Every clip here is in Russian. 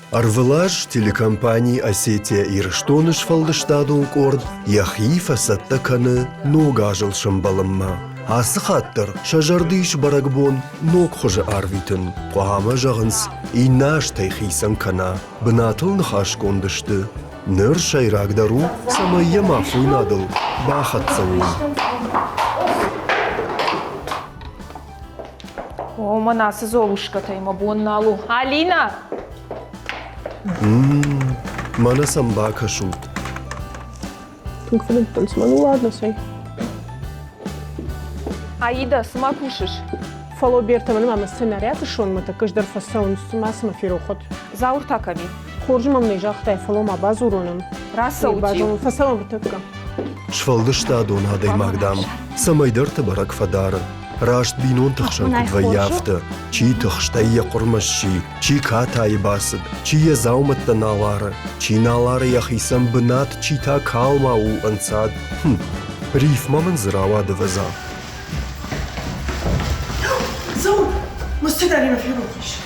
Арвелаж телекомпании Осетия и Рештоныш фалдыштадун корд яхи фасатта каны ногажыл шымбалымма. Асы хаттыр шажардыш барагбон ног хожа арвитын. Қоғама жағынс инаш тайхисан кана бынатыл нхаш кондышты. Ныр шайрагдару самайя мафуйнадыл бахатсауын. О, манасы золушкатайма бонналу. Алина! Мана самбака шут. Ну ладно, сей. Аида, сама кушаешь? Фало бертаман мама сценарията шон мата каждар фасаун сумасма фирохот. Зауртаками. Хоржу мам нежахтай фало ма базуронам. Раса ути. Базун фасаун бтакка. Шфалдыштадун адай магдам. Самайдырты барак фадары. Рашт бинон тахшан кудваяфты. Чи тахштайя курмаши, чи катай басыд, чи я зауматта налары. Чи налары яхисам бынат, чи та калма у ансад. Риф маман зыравады ваза. Заур, мы сценарий на фирохиш.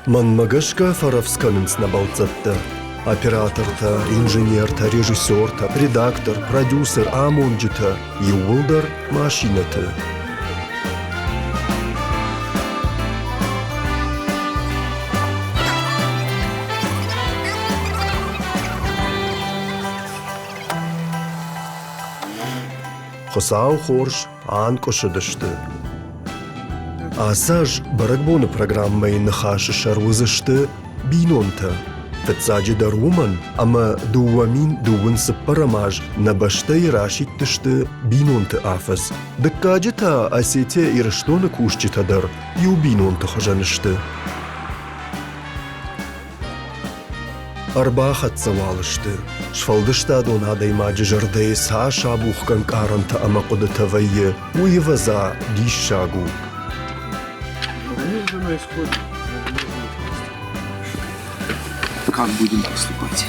Ман магашка фаравсканынс набалцатты. Оператор-то, инженер-то, режиссер-то, редактор, продюсер, амонджи-то, юлдар машина-то. Хосау хорш анкошыдышты. Асаж барагбоны программай нахаши шарвызышты бинон-то. Тацаджи даруман, ама дуамин дуун сыппарамаж набаштай рашиттышты бинонты афаз. Дыккаджита Осетия и Рештоны кушчитадар, ю бинонты хожанышты. Арбахат завалышты. Шфалдыштадун адаймаджи жардей са шабухкан каранта ама кудатавайе, уеваза дишагу. Как будем поступать?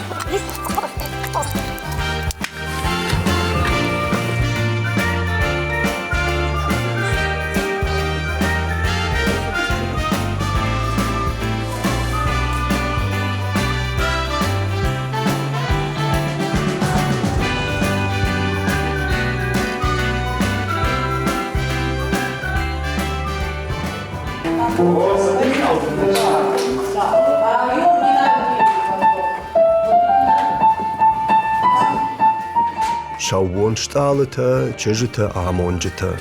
Шауон шталыта, чежита, амонджита.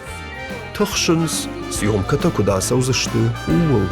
Тахшынс, съемката куда саузышты, уол.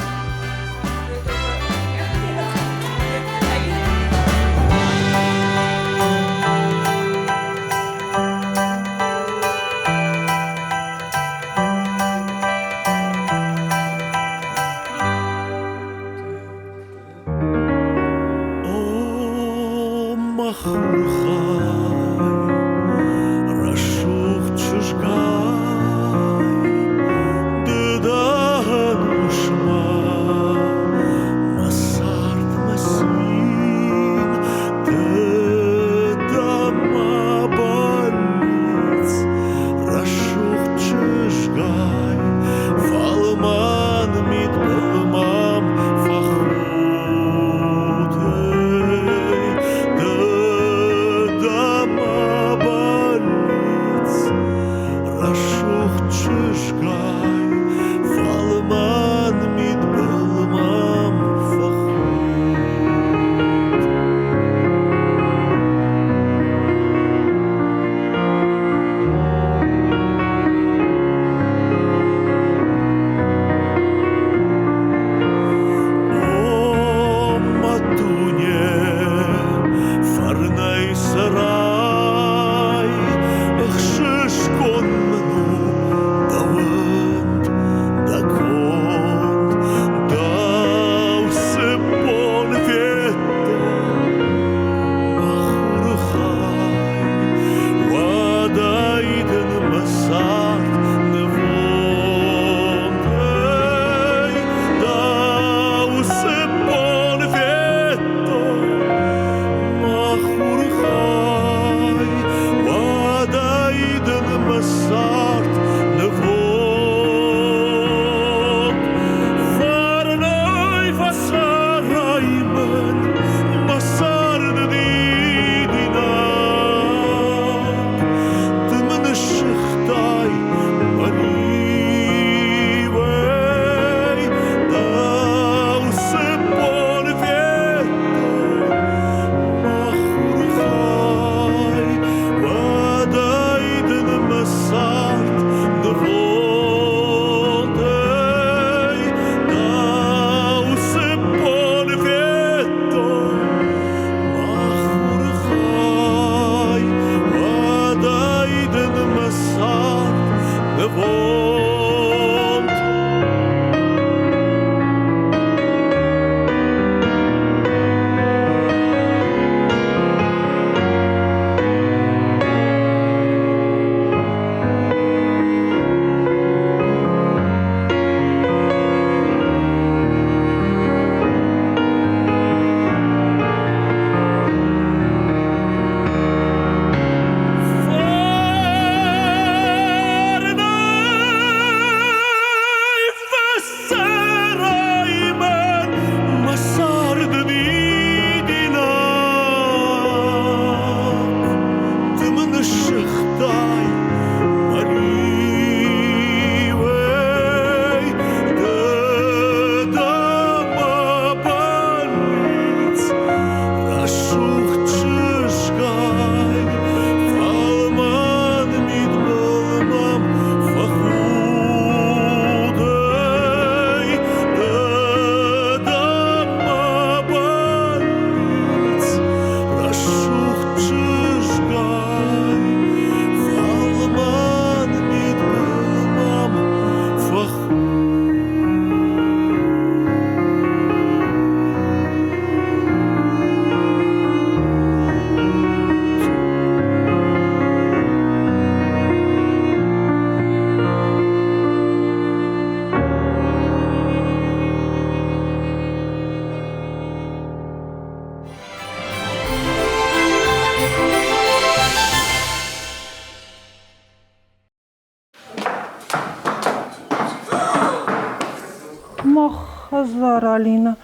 Базар, Алина.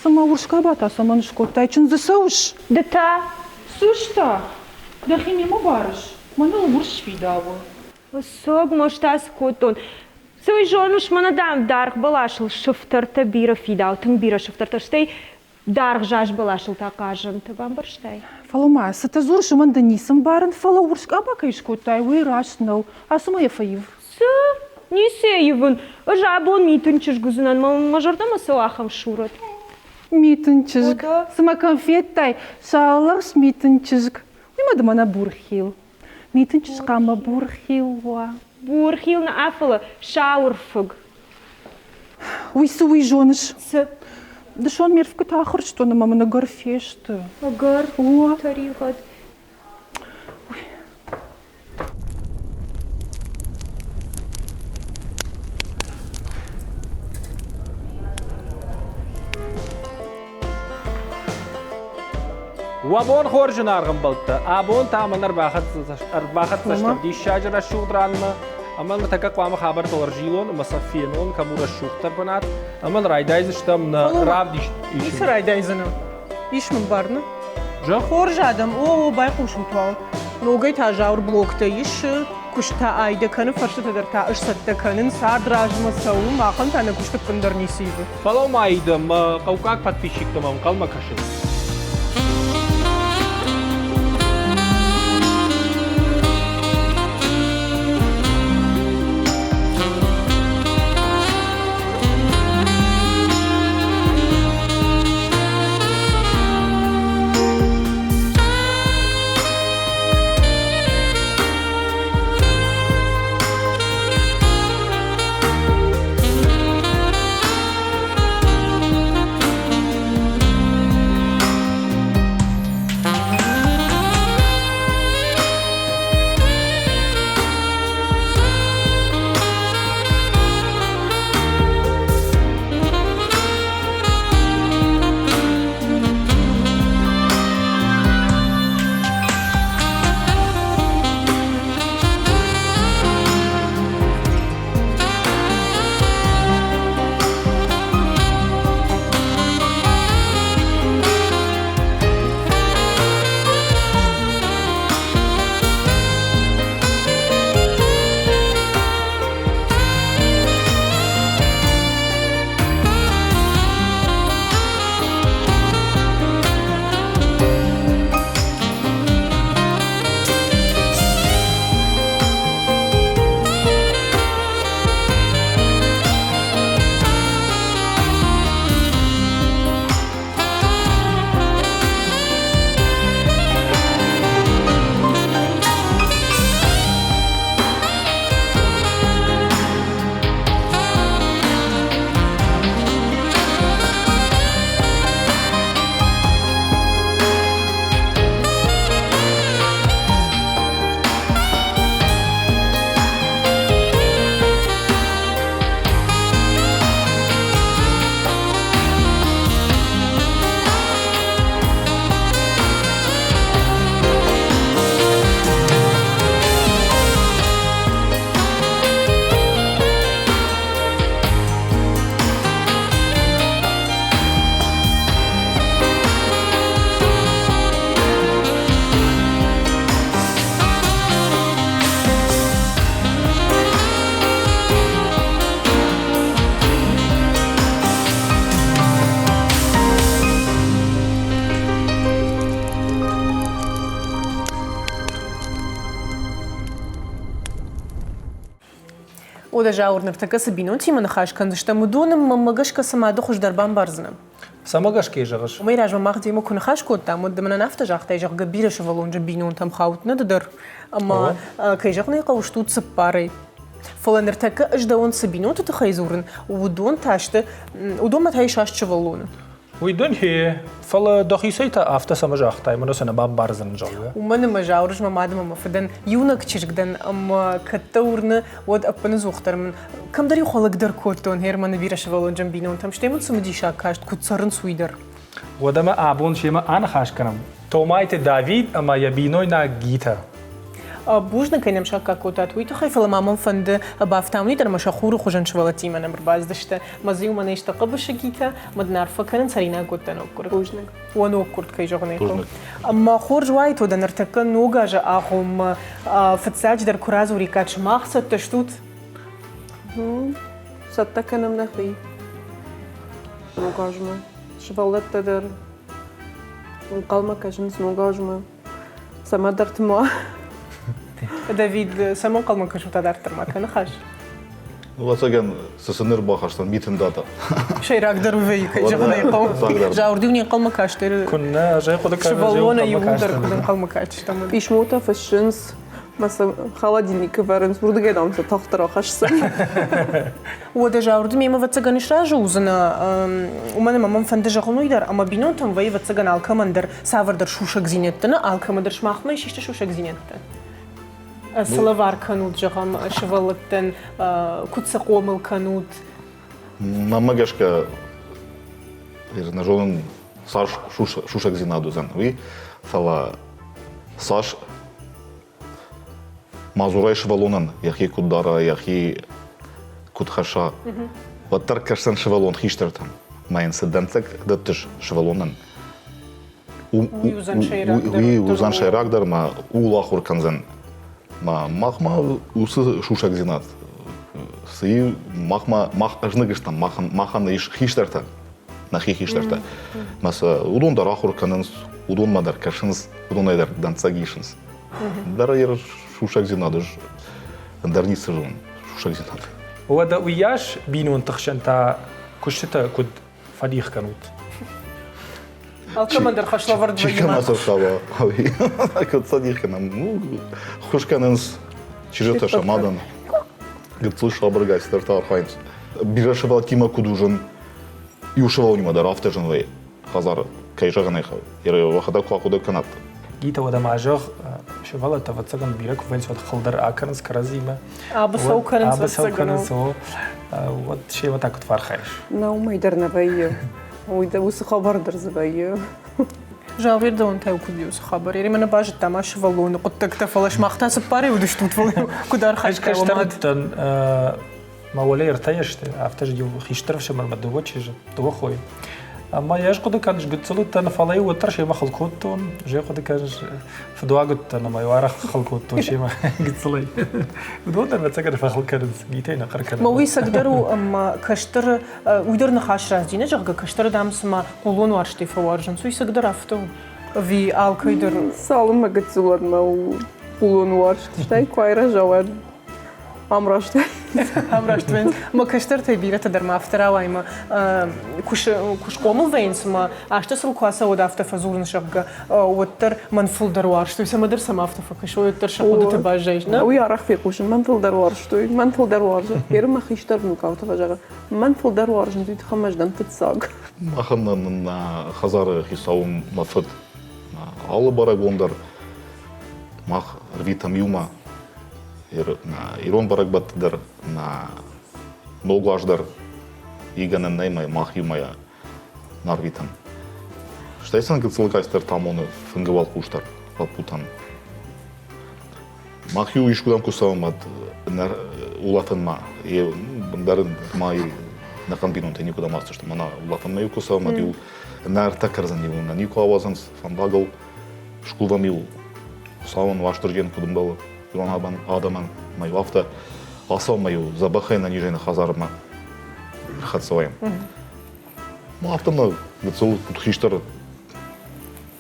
Сама уршка бата, сама нышкотай, чын засауш. Да та. Сушта, да химимо барыш. Мана урш видава. Сог моштас котон. Сой жонуш мана дам дарх балашыл шыфтырта бира фидау, тың бира шыфтырта штей дарх жаш балашыл та кажын, ты вам барштай. Фалома, сата зурш манда нисам барын, фала уршка бака ишкотай, уй рашнау, а сама я фаив. Не сейвын, жабон митынчыш гузунан, мажордама сылахам шурат. Митынчыжг, сама конфеттай, шаллахш митынчыжг. Нема мана бурхил. Митынчыжг ама бурхил ва. Бурхил на афала, шаурфыг. Уй суй жоныш. С. Да шон мир в катахар, что на мама на горфешты. Агар. О. Тарихат. وابون خورجن أرغم بلتا أبون تعمل أربعة تشتغل دي الشجرة الشوط رانما أمال نتكلم قام خبر تورجيلون مصفينون كمورة الشوط تربنات أمال رايدايز اشتم راب ديش إيش رايدايزنا؟ إيش من بارنا؟ جا خورج آدم أو بايقوشم توال نوعي تاجاور بلوك تايش كشتا أيدا كان فرشة تدر تاش ستة كانن سار دراج مسوي ما كنت أنا كشتا كندر نسيبه فلو ما يدم قوقاك بتفيشك تمام قلما كشل وده جاور نرتكس بينوتي من خاش كان دشتم دون ما مجاش كسمع دخش دربان بارزنا سماقش كي جغش وما يراجع ما خدي ما كنا خاش كوتا مد من نفتح جاك تيجي كبيرة شوفلون جبينون تم خاوت ندر أما كي جاكني قوشتو تسباري فلا نرتكس أجدون سبينون تتخيزورن ودون تاشت ودون ما تعيش عش شوفلون ويدون هي فلا دخيسيتا أفتا سمجاخ تاي منو سنة باب بارزن جوه ومن ما جاورج ما مادم ما فدن يونك تشجدن أما كتورنا ود أبن زوختر من كم دري خالق در كوتون هير من بيرش فلون جنبينون تمش تيمون سمدي شاكاشت كتسرن سويدر ودما أبون شيما أنا خاش كنم تومايت داويد أما يبينوي نا جيتا بوجنا كاين مشا كاكوتات ويت خايف لما مام فند بافتامني در مشا خور خوجن شوالتي من برباز دشت مزيو من يشتقب شقيتا مدنعرف كان سرينا قلت انا كور بوجنا ونو كورت كي جغنيكو اما خور جوايت ودن ارتكن نوغا جا اخم فتساج در كراز وريكاتش ماخصت تشتوت ستكن من اخي نوغاجما شفالت تدر قلما كاجنس نوغاجما سما درت ما دافيد سمون قال ما كنت دارت ما كان خاش واتساقن سسنر باخشتن ميتن داتا شي راك در في كي جغنيكو جاوردوني قال ما كاشتر كنا جاي قدك شفالونا يودر كدن قال ما كاشتر بيشموتا في الشمس مثلا холодильник варенс бурдагедам се тахтарахашсан ودا جاوردم يما واتساقن شراجوزنا ومن مامام فند جغنو يدر اما بينوتم وي واتساقن الكمندر سافر در شوشك زينتنا الكمندر شماخما شيشت شوشك زينتنا سلافار كانوت جغم شفالتن كوتسا قومل كانوت ماما гашка на жонен саш шушак зинадо зан ви сала саш мазурай швалонан яхи кудара яхи кудхаша ваттар кашсан швалон хиштертан майн седенцек даттыш швалонан узан шайрак дар ма улахур канзан ма махма усы шушак зинат сы махма мах ажныгыштан махана иш хиштерта на хиштерта маса удон дар ахур канынс удон мадар кашынс удон айдар данцагишынс дар ер шушак зинадыш дарнисы жон шушак зинат ودا وياش بينون تخشنتا كشتا كد فريق كانوت الكمندر خش لافرد чика маса шава ави код садихна ну خوش канынс чижета шамадан гыцыл шабыргай стартар хайнс бирашывал кима кудужын юшывал нима дар афтажын вай хазар кайжаган айхав ер вахада квакуда канат جيتا ودا معجوغ شغالة تفتسقن بيرك وين سواد خلدر آكرنس كرازيما أبسو كرنس أبسو كرنس هو ود شيء ما تاكد فارخيش نو ما يدرنا بيه ويدا وس خبر درز بيه جاوير دون تاو كوديوس خبر يري من باج تماش فالون قد تكتفلش ما اختاس باري ودش توت كدار خاش كاشترتن ما ولا ارتيشت افتش ديو خيشترفش مر مدوتش تو خوي اما ياش قد كانش قلت انا فلاي وترشي ما خلقوتون جاي قد كانش في دواقت انا ما يوارخ خلقوتون شي ما قلت لي بدون ما تسكر في خلق كان جيتين قركن ما ويس قدروا اما كشتر ويدرنا خاش رازدينا جاغا كشتر دامس ما قولون وارشتي فوارجن سو يسقدر افتو في الكيدر سالم ما قلت زولاد ما قولون وارشت شتاي كويرا جواد امرشت امرشت وين ما كشتر تبيره تدر ما افترا وايما كوش قوم وينس ما اشتسل كواسا ود افت فزورن شقه وتر منفول دروار شتو سما در سما افت فكشو يتر شقود تباجينا ويا رخ في قوش منفول دروار شتو منفول دروار غير ما خيشتر نكاوت فجاه منفول دروار جنتي تخمج دن تتساق ما خلنا خزار خيساوم مفد аллы барагондar мах рвитам юма ирон барагбаттыдар на нолгаждар иганен неймай мах юмая нарвитам штайсан гыцылгайстар тамоны фынгывал куштар путан мах ю ишкудам кусавмат улатынма бындарын май нақан бинонте никуда мастышты мана улатынма ю кусавмат ю нар такарзан ю на нику авазанс фандагал шкулвам ю саван ваштырген кудымбалы юран адаман май вафта асал маю забахай на нижайна хазарма хатсаваем ма автома гыцыл кутхиштар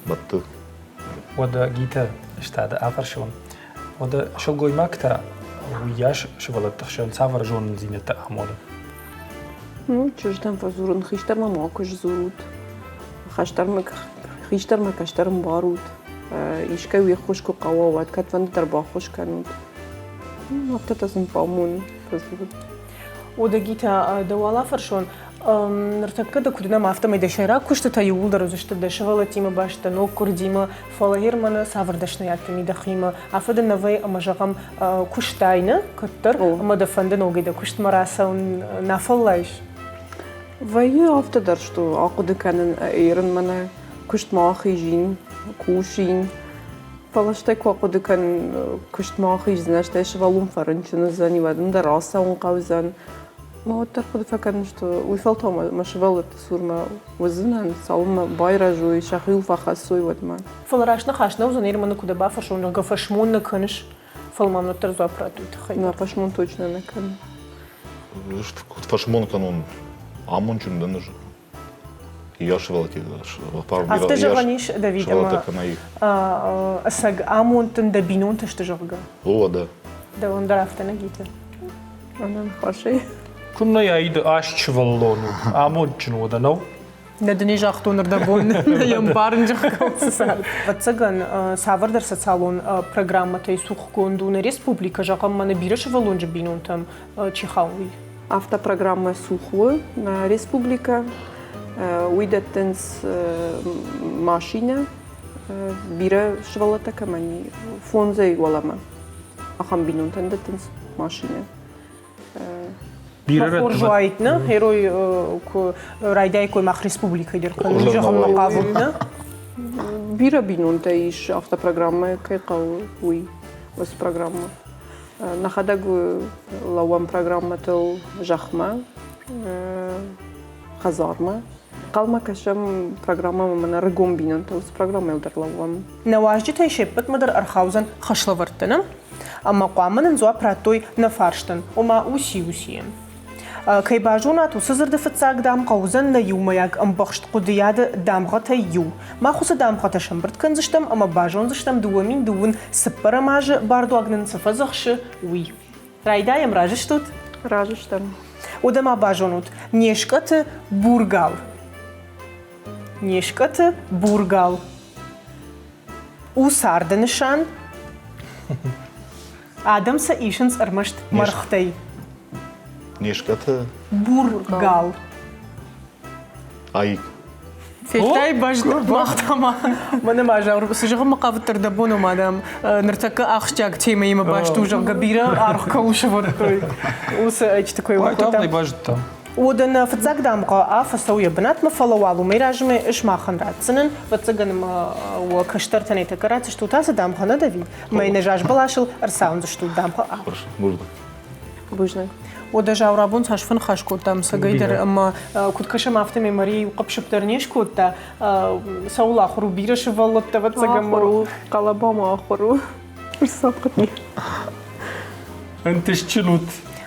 батты ودا جيتا اشتاد افرشون ودا شو قوي ماكتا وياش شو ولا تخشون سافر جون زينة أعمال ну чуждан фазурун хиштар ма макуш зурут خيشتر ما كشتر مبارود يشكا ويخوشكو قواوات كاتفان دربا خوش كانوت وقتا تسن بامون فزود ودا جيتا دوالا فرشون نرتكا да кудина мафта май дешера кушта та юлдар зашта дешевала тима башта но курдима фалагермана саврдашна ятми да хима афада навай амажагам куштайна каттар ама да фанда ноги да кушт мараса нафаллайш ويا أفتدر شتو عقد كان إيرن منا كشت معاخي جين كوشين فلاشتك وقد كان كشت معاخي زناش تايش فالون فرنشن زاني ودن دراسة ونقاوزن ما هو ترخد فكان نشتو ويفلتو ما شغلت تصور ما وزنان صالما بايرا جوي شاخيل فخصوي ودمان فلراشنا خاشنا وزنير من كده بافشون نقا فشمون نكنش فالمام نترزو أبراتو تخيل لا فشمون точно نكن فشمون канун амон чун дэнэж яшвалки أفتى جغنيش دافيد أما أساق آمون تندبينون تشتجغغا هو ده ده وندر أفتنا جيتا أنا خاشي كنا يعيد أشش واللونو أمون شنو ده نو ندني جاختو نردبون يوم بارن جاختو واتساقن سافردر социалон программа тей сух кондуна республика жакам мана бираш валон жбинун там чихауи автопрограмма сухвы на республика уйдеттенс машина бира швалата камани фонзей валама ахам бинун тендеттенс машина Оржуайтна, герой райдайкой мах республика идер кон жахам мақавутна. Бира бинун таиш автопрограмма кайқау уй ос программа. Нахадагу лавам программа тел жахма хазарма. Қалма кашам программа мана ргом бинун тел ос программа елдер лавам. Наважди тай шеппет мадыр архаузан хашлавартына. Ама қуамын нзуа пратой на фарштын. Ома уси. كي باجونا توسزر دفتساق دام قوزن ليومياق أمبخشت قدياد دامغتا يو ما خوص دامغتا شمبرت كنزشتم أما باجون زشتم دوامين دوون سبرا ماج باردو أغنن سفزخش وي رايدا يم راجشتوت؟ راجشتم ودما باجونوت نيشكت بورغال نيشكت بورغال وساردنشان آدم سايشنس أرمشت مرختي Нешката Бургал. Айк. Фельтай бажда махтама. Мана мажа сужага мақавтар да боно мадам нартака ахчак тема има башту жага бира архка ушвартой. Уса эч такой вот. там. Ай бажда. ودن فتزاق دامقا فسوية بنات مفلوالو ميراجمي إش ما خنرات سنن فتزاقن ما وكشترتني تكرات شتو تاس دامقا ندافي ما ينجاج بلاشل أرساون شتو دامقا Хорошо, можно. بوجنك ودجا ورابون هاشفن خاش كوتا مسجيدر أما كنت كشم أفتمي مري وقبش بترنيش كوتا سولا آخرو بيرش والله تبتزاقن آخرو قلبام آخرو سابقتني أنت شلوت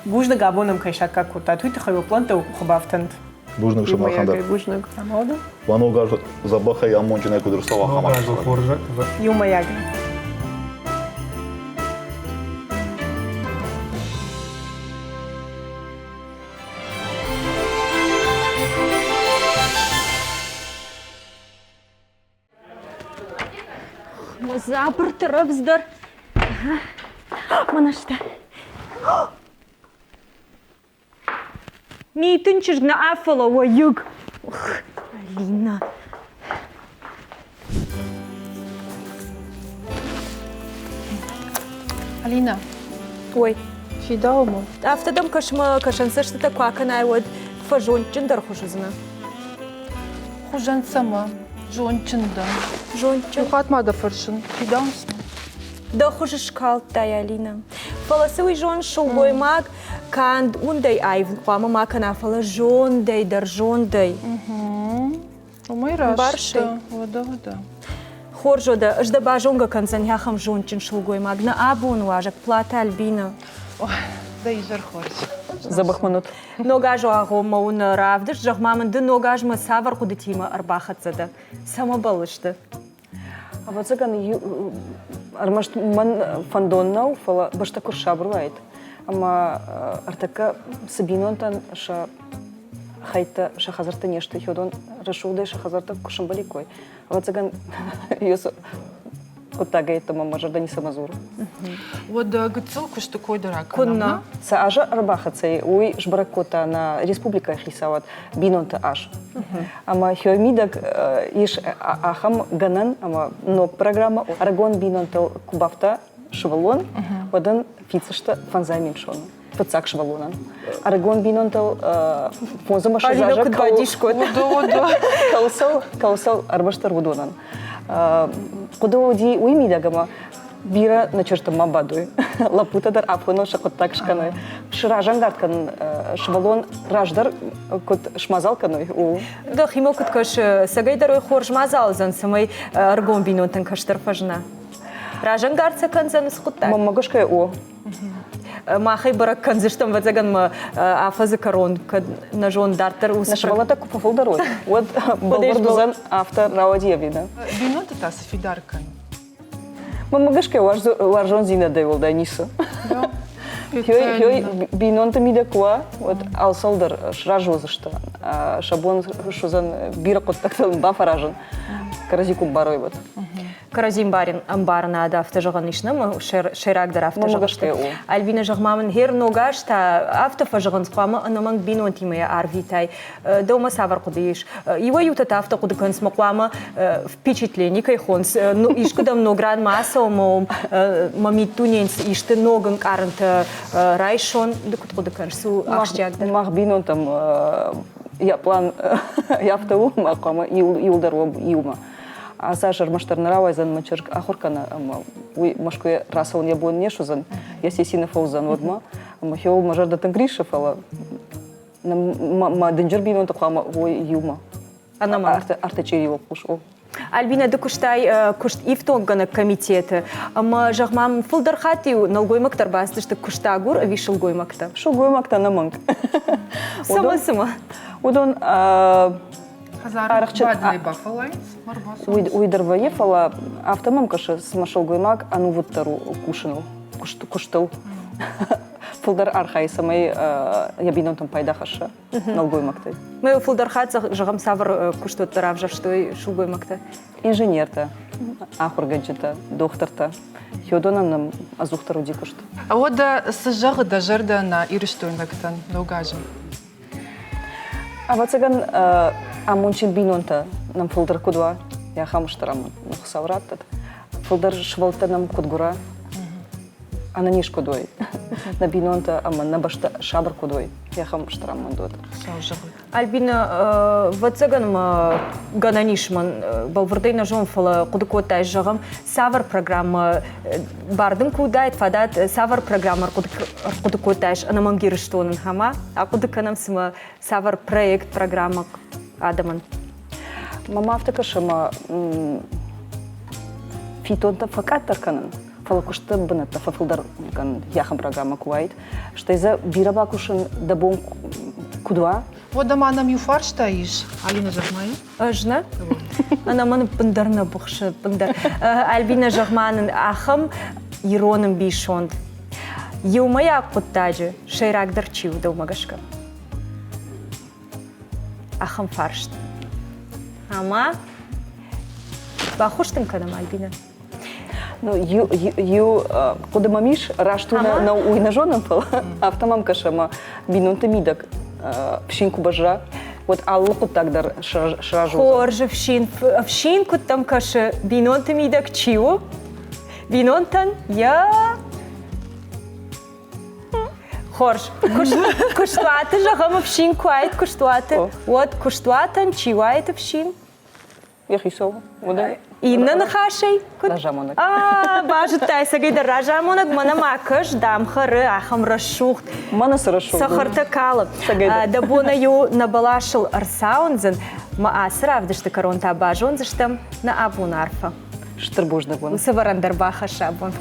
بوجنا جابونم كيشاكا كوتا توي تخيل بلانتا وخبافتند Бужнак шамахандар. بوجنك أمادا Вано гаж забаха я мончина кудр сова хамар. يوم ياجي Запр тръбздър. Манаща. Ми тънчиш на афала ва юг. Алина. Алина, Ой. și dau mă. Автодом кашан същата клака най-лад фажончин дърхушызна. Хужан сама, жончында. Жончин. Юхат ма да фършын, și dau Дърхушыз калтай, Алина. Фаласуи жон шулгой маг, канд ундей айвн, клама мака на фала жондей, дър жондей. Умай рашта, вода. Хоржо да, жда бажонга канцан яхам жончин шулгой маг, на абун важак, плата Альбина. Да изър хорж. Забахманут. Ногажо аго маун равдыш, жахмамын ды ногаж ма савар худетима арбахатсада. Сама балышты. А вот заган армашт ман фандоннау фала башта куршабруайт. Ама артака сабинонтан ша хайта ша хазарта нешта хёдон рашудай ша хазарта кушамбаликой. А вот заган юс кутага это мама жардани самазур. Вот гыцыл кушты койдырак. Кунна. Са ажа арбахатсай уй жбаракота на республика хисават бинонта аш. Ама хёмидак иш ахам ганан ама но программа аргон бинонтал кубафта швалон водан фицашта фанзаймин шон. Фацак швалонан. Аргон бинонтал фонзама шажа Алина кудбадишкот. Каусал арбаштар вудонан. Куда ди уймидагама бира начертам мабадуй. Лапутадар афоно шакоттакшканы. Шражангарткан швалон раждар кот шмазалканой. Да химо кыткаш сагайдар хор шмазалзан самай аргон бинонтан каштарфажна. Ражангарца канзан скутта. Мамагашкай о. Махай барак канзыштам вазаган афазы корон на жон дартер ус. Нашвалата купафулдарой. Вот балвардузан автор равадиевида. Бинонта тас фидаркан. Мамагашкай варжон зина дэвил да ниса. Хёй бинонта мида куа вот алсалдар шражозышта. Шабон шузан биракот тактал бафаражан. Каразикум барой вот. Каразим барин амбарна да автожаганышна шерак дар автожагашты. Альбина жагмамын хер ногашта автофажаган сқама анаман бинонтимая арвитай. Дома савар кудиш. Его ютата авто кудыкан смақлама впечатление кайхонс. Ишкудам ногран масса омом мамитуненс иште ноган каранта райшон дукут кудыкан су ахчак. Мах бинонтам я план я автоу мақама илдаром илма. А Саша маштарнарава зан мачер ахуркана уй машкуе расал не бон нешузан я сесина фаузан водма махеу мажар да тангриша фала ма денджербин он такама ой юма она артачерила пушо Альбина докуштай кушт ифтонгана комитеты ама жагмам фулдархатиу налгоймактар басты что куштагур вишелгоймакта шулгоймакта наманг сама удон Бадный бафалайнс. Уйдерва ефала автомам каша смашал гоймак, а ну вот тару кушанул, куштал. Фулдар архай самай я бинон там пайда хаша, нал гоймактай. Мы фулдархат жагам савр куштот таравжа что шул гоймакта. Инженерта, ахургаджита, докторта. Хёдонан нам азухтару дикушт. А вот да сажага да жарда на ириштойнактан ногажем. А вот цаган амончин бинонта нам фулдар кудва, я хамштарам нухсавраттат. Фулдар швалта нам кудгура, а на ниш кудой. На бинонта ама на башта шабр кудой, я хамштарам мандот. Альбина вот цаган гананишман балвардей на жон фала кудукотай жагам савар программа бардым кудайт фадат савар программа кудукотайш анамангирштонын хама а кудуканам сма савар проект программа адаман мама автокашама фитонта факаттарканын фала кушта бната фафулдар кан яхам программа куайт что из-за бирабакушин дабон кудва. Вот дома нам юфар стоишь, Алина Жахмай. Ажна? Она мана пандарна бухша пандар. Альбина Жахманын ахам ироным бишонд. Юмая куттаджи шейрак дарчив да умагашка. Ахам фаршт. Ама бахуштым канам Альбина. Ну, куда мамиш рашту на уйнажоном фал, автомам кашама бинонта мидак. Вшинку бажа, вот аллуху тогда шражу. Хорже вшинку там каше бинонта мидак чио, бинонтан я. Хорж, куштуаты жагам вшинку айт куштуаты, вот куштуатан чио айт вшин. Я хисова, вода. Инна нахашей. Ражамонак. Бажытай сагайда ражамонак мана макаш дамхары ахам рашухт. Мана сарашухт. Сахарта калып. Да бона ю набалашыл арсаунзен, ма асравдышты коронта бажонзыштам на абун арфа. Штырбужда бон. Саварандар баха шабон.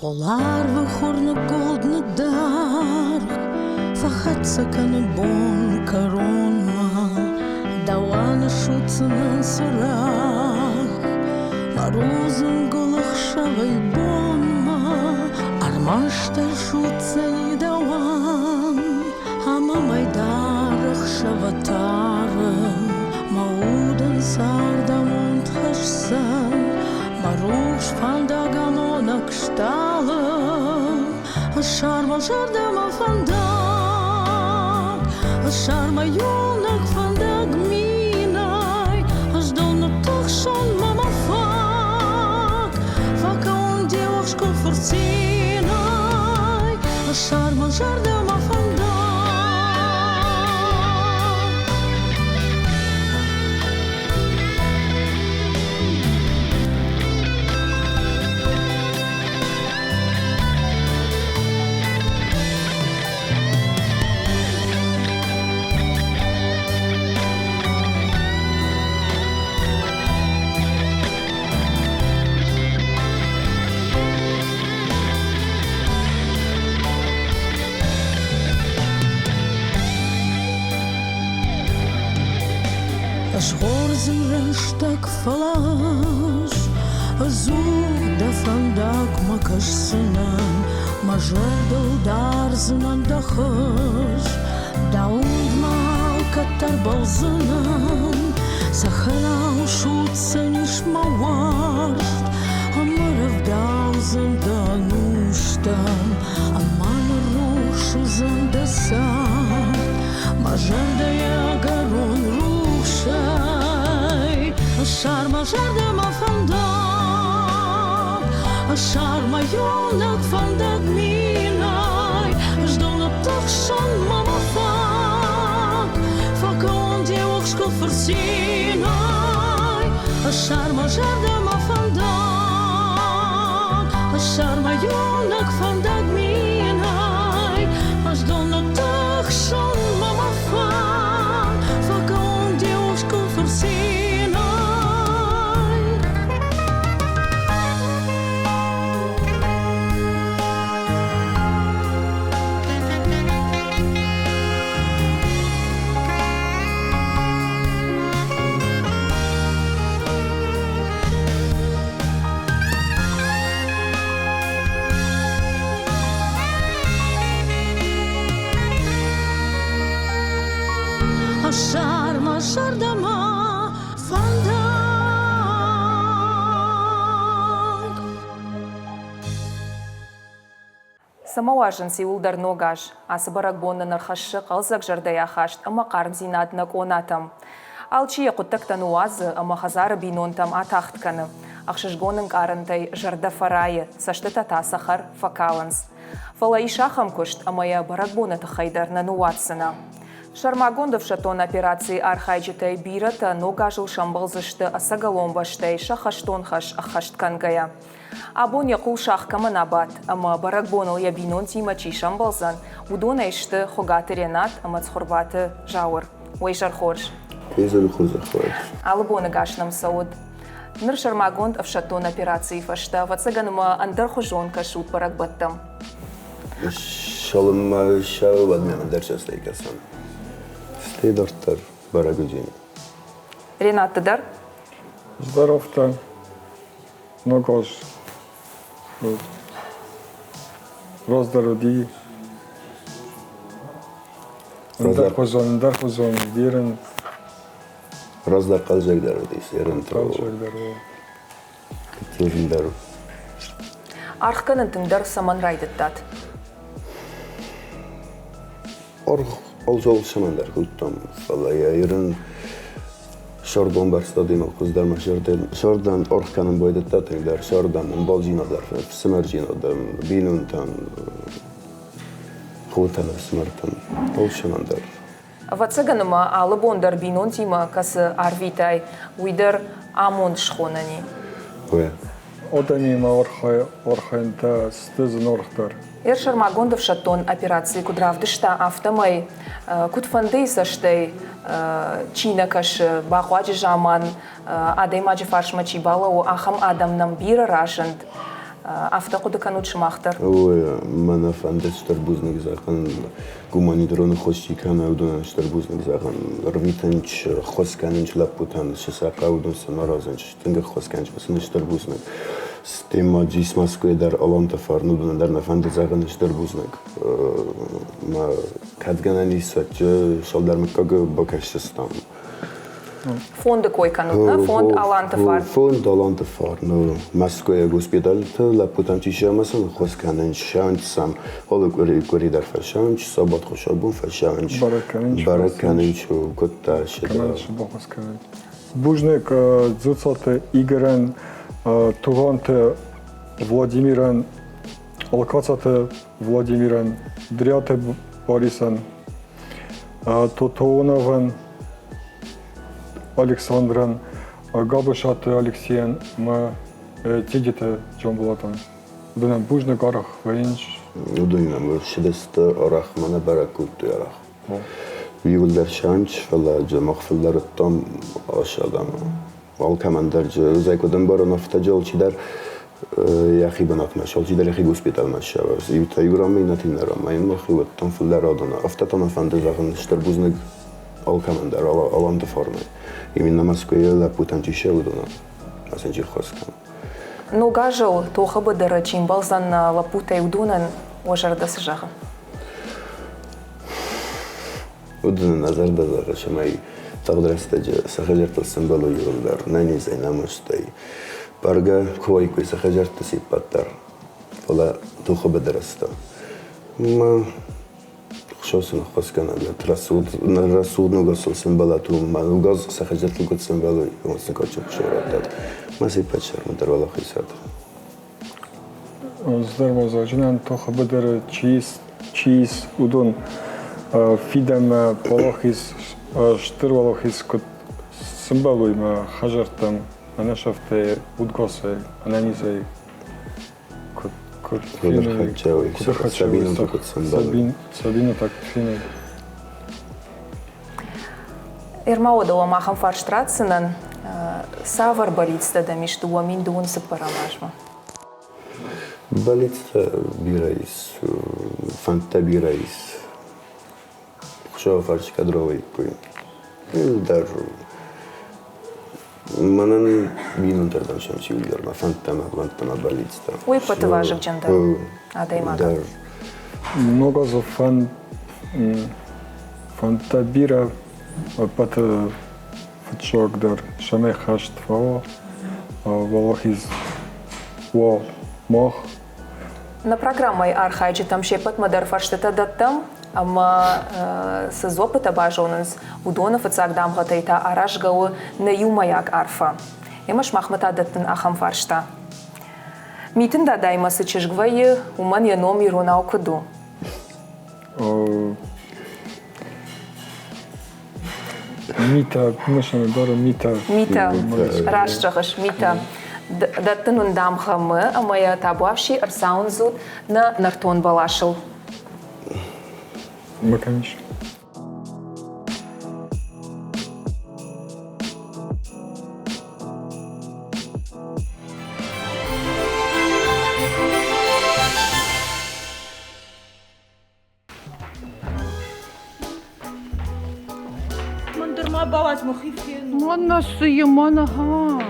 Олар вихорно голдно дар, фахатса кане бон коронма, давана шуцна сарах, марузен голах шавай бонма, армашта шуцай даван, ама майдарах шаватарам, мауден сардамон тхашсан, маруш фандагаmonак шталым, шарма жардама фанда. Charma jonak van de gminai, als dan op toch schon mama vak, vak on Deus confortinai, charma jardim ma van da. As rozen rustig falas, azul da vandaag makas senan, maar jardel daar zenan dachas, daud mal katar balzenan, sachalau schutsen is mawarst, amarav dauzen da nustan, aman roshuzan da sa, maar jarda yagaron Charma jardim ma vandaag, charma jonak van de gminai, als dan op toch schon mama vak, vak on Deus confortinai, charma jardim ma vandaag, charma jonak van de gminai, als dan op toch schon mama vak, vak on Deus confortinai. Charma jardama vandaag. Самауажын сеулдар ногаж, асы барак бонны нархашы қалзак жардая хашт, ама қарым зинаднак онатам. Алчия құттықтан уазы, ама хазары бинонтам атахтканы. Ақшышгонын қарынтай жарда фарайы, сашты тата сахар факаланс. Фала ишахам күшт, амая барак бонны тахайдар нануатсына. Шармагондов шатон операции архайджитай бирата ногажыл шамбалзышты асагаломбаштай шахаштонхаш ахашткангая. Абон якул шах каманабат, ама баракбонал ябинон тимачи шамбалзан, удона ишты хогаты ренат, ама цхорбаты жаур. Уэйшар хорш. Эйзал хурзар хорш. Албона гашнам сауд. Ныр шармагонд в шатон операции фашта, вацаганма андар хожонка шут баракбаттам. Шалымма шау вадмен дарчаслайкасан. Стейдартар барагудин. Ренат Тадар? Здоров-то. Ну, кош. Роздаруди. Дархузон, Дирен. Роздар қалжагдар дейс, ерін тұрау. Кеттеріндар. Архканын тыңдар саман райдыттат. Ол жол шамандар күлттім. Ерін шордан барстадын ол қыздарма шордан орхканын бойдыттат, шордан бол жинадар, сымар жинадым, бинунтан, хутанар сымартан. Ол шамандар. Вацаганыма алы бондар бинон тима касы арвитай, уйдар амон шхонани. Ой. Оданима орхайнта стызын орхтар. Эршар Магондов шатон операции кудравдышта автомай кудфандей саштай чина каш бахваджи жаман адаймаджи фаршмачи балау ахам адамнам бира рашанд автокудаканут шмахтар. Ой, мана фандес штарбузник захан гуманитарон хостикана удон штарбузник захан рвитанч хосканч лапутан шесака удон самаразанч тинга хосканч басын штарбузник. Стема джис Москве дар аланта фарнудун дар нафанде захан штарбузник. Ма кадганани сач шалдар мекага бакашстан. Фонды койканутна, фонд Аланта фар. Фонд Аланта фар. Ну, Москве госпиталь, ла потом тишамасан хосканен шанч сам. Холо коридор фашанч, сабат хошабун фашанч. Бараканич котта шеда. Кананч бохосканен. Бужник зуцоте Игорен, Туганте Владимирен, Алкацате Владимирен, Дряте Борисен, Тотоновен Александрен, Габышате Алексеен, мы тигите Джон Булатан. Дунан Бужник Арах Вейнч. Удуйнам, шедест Арах, мана баракут Арах. Yıllar şanç falan cemağfırlar tam aşağıdan. Al kamandarcı zaykodan barın aftacal çider yaxi banatmaş. Al çider yaxi hospital maş. Yurtta yuramay natinler ama yine xiyat tam fırlar adına. Aftatan afanda zaten işler buznik al kamandar alanda formay. Yemin Moskva'ya la putançişe uduna. Asenci xoskan. Ну гажыл тоха быдыры чимбалзан лапутай удунан ожарда сыжагы. Udunun nazarda zaten şamay taqdirastacı sahajartı simbalı yıllar nani zaynamıştay. Barga koy sahajartı sipatlar. Fala tuğu bedrasta. Ma xşosun xoskan ala rasud nugasıl simbalatu ma nugaz sahajartı kut simbalı yolsun kaçıp şoratat. Ma sipatşar mıdır valla xisat. Здорово, зажинан тоха бедер чиз удун. Фидем полохис штырвалохис кот симбалуйма хажартам анашафте удгосе ананизей кот Сабина так фини. Ирмаода ламахам фарштрацинан савар болитста да мишду амин дун сыпарамажма. Болитста бирайс, фанта бирайс. Шофарч кадровый кой. Даже манан бинун тердан шанчи улерма фантама болитста. Ой потыважик джандар. Адаймага. Много за фантабира пат фчогдар шаме хаштва волохиз во мох. На программой архайджи там шепот мадар фарштета даттам. Ама с опыта бажоныз удонов ицагдам гатайта арашгау на юмаяк арфа. Емаш махмата даттын ахам фаршта. Митин да даймасы чижгвайы уман яном ирунау куду. Мита, мышаны дары мита. Мита, рашчагыш, мита. Даттын ундам хамы, амая табуавши арсаун зуд на нартон балашыл. Мы, конечно. Мандырма балаз мухифен. Мана суя, мана ха.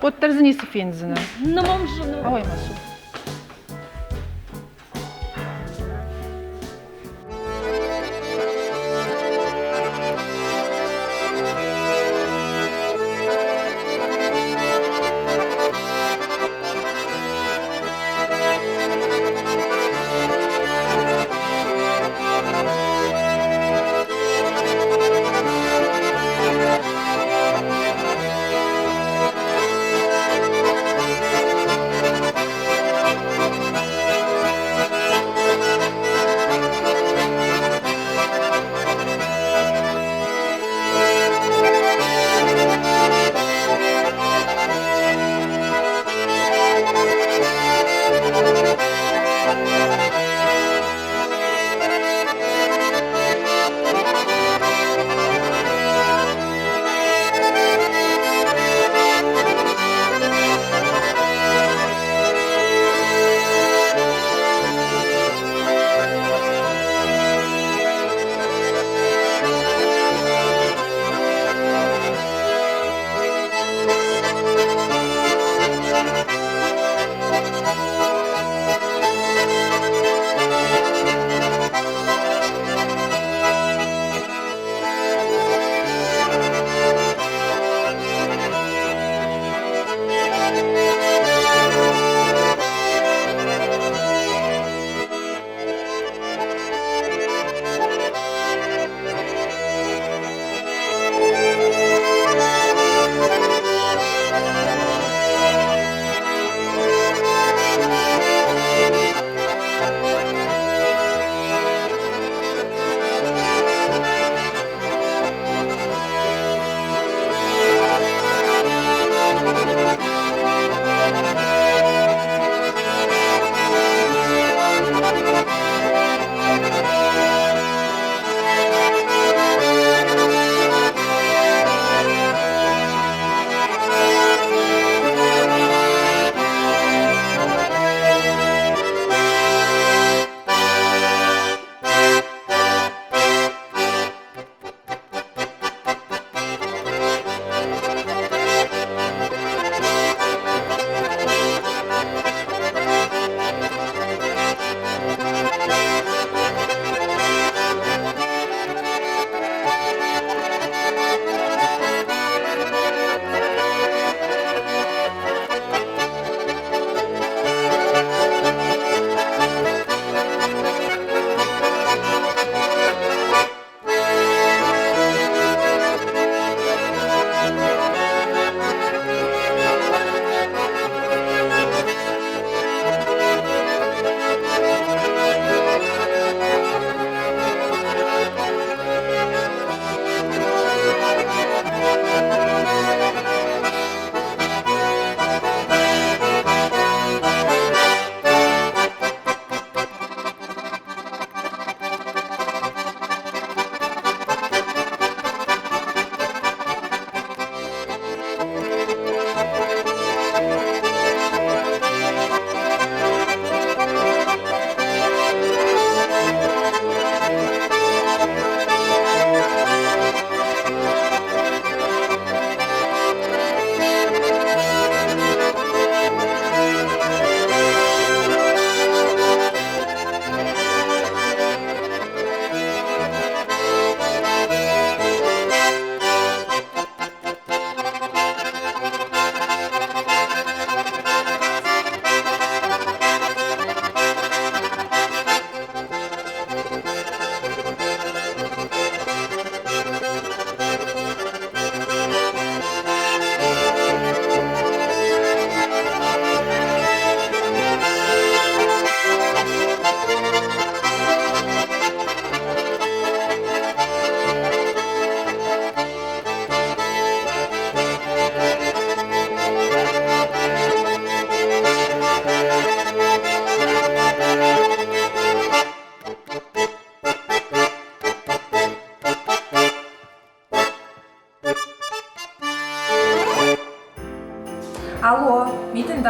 Вот тарзани сфензина. На мам жена. Ой, масу.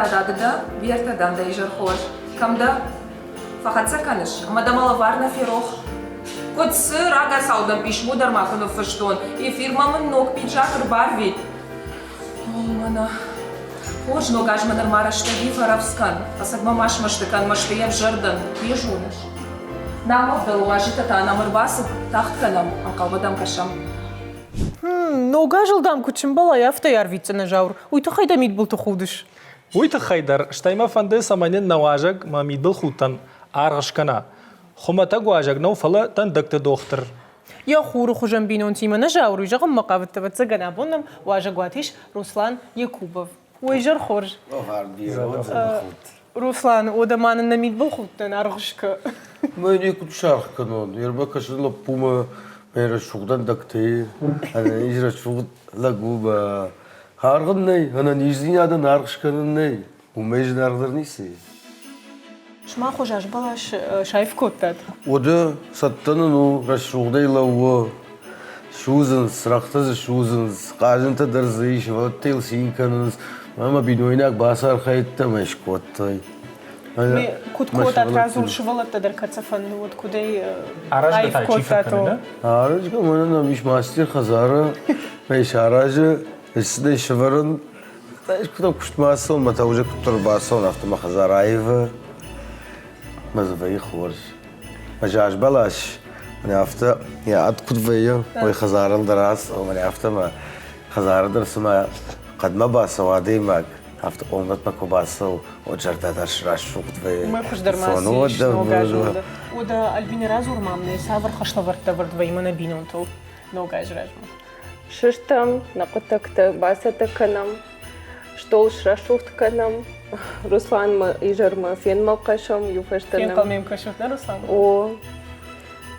دادا بيرتا دام دا يجر خوش كم دا فقط سكنش أما دا مالوارنا في روح كنت سر راجع ساودم بيش مودر ما كنا فشتون يفيرما من نوك بيجاكر بارفي مانا خوش نوغاج من المارشتا ديفا رفسكن أسك ما ماش مشتكن مشتيا بجردن بيجونش نعم أفضل واجتا تانا مرباسب تحت كلام أنقل بدم كشم نوغاج الدام كتشم بلا يافتا يارفيتس نجاور ويتو خيدا ميت بلتو خودش ويت خيدر شتايما فندي سمانين نواجق ما ميدل خوتن آرغشكنا خما تقواجق نو فلا تندكت دوختر يا خورو خجم بينون تيما نجاور ويجغم مقابت تبتسقنا بونم واجقواتيش روسلان يكوبов ويجر خورج روسلان ودمان نميت بالخوتن آرغشكا ما يكون شارخ كنون يربك شلون بوما ميرا شغدان دكتي أنا يجرا شغد لقوبا هارغني أنا نيجزين هذا نارغشكنني وميج نارغدرنيسي شما خجاج بلاش شايف كوتات وده ستننو رشغدي لو شوزنس رختز شوزنس قاعدين تدرزي شوتيل سينكنس ماما بينوينك باسار خيط مش كوتاي كنت كوتات رازول شغلت تدركت فن ود كودي عراج بتاعي كيفك عراج كمان أنا مش ماستر خزارة مش عراج السنة شفرن كنت كشت ماسون ما توجه كنت رباسون أفتح ما خزارة عيفة ما زبي خورج ما جاش بلاش أنا أفتح يا عاد كنت فيا وي خزارة الدراس أو ما أفتح ما خزارة درس ما قد ما باسوا عادي معك أفتح قومت ما كوباسوا وجرت درش راش كنت فيا ما يخش درماسي نوغاج ودا البين رازور مامني سافر خشلا ورد فيا ما نبينون تو نوغاج راجما ششتم نقطك باسة كنم شتولش رشوت كنم روسلان ما يجر ما فين موقعشم يفشتنم فين قلمي مكشوتنا روسلان و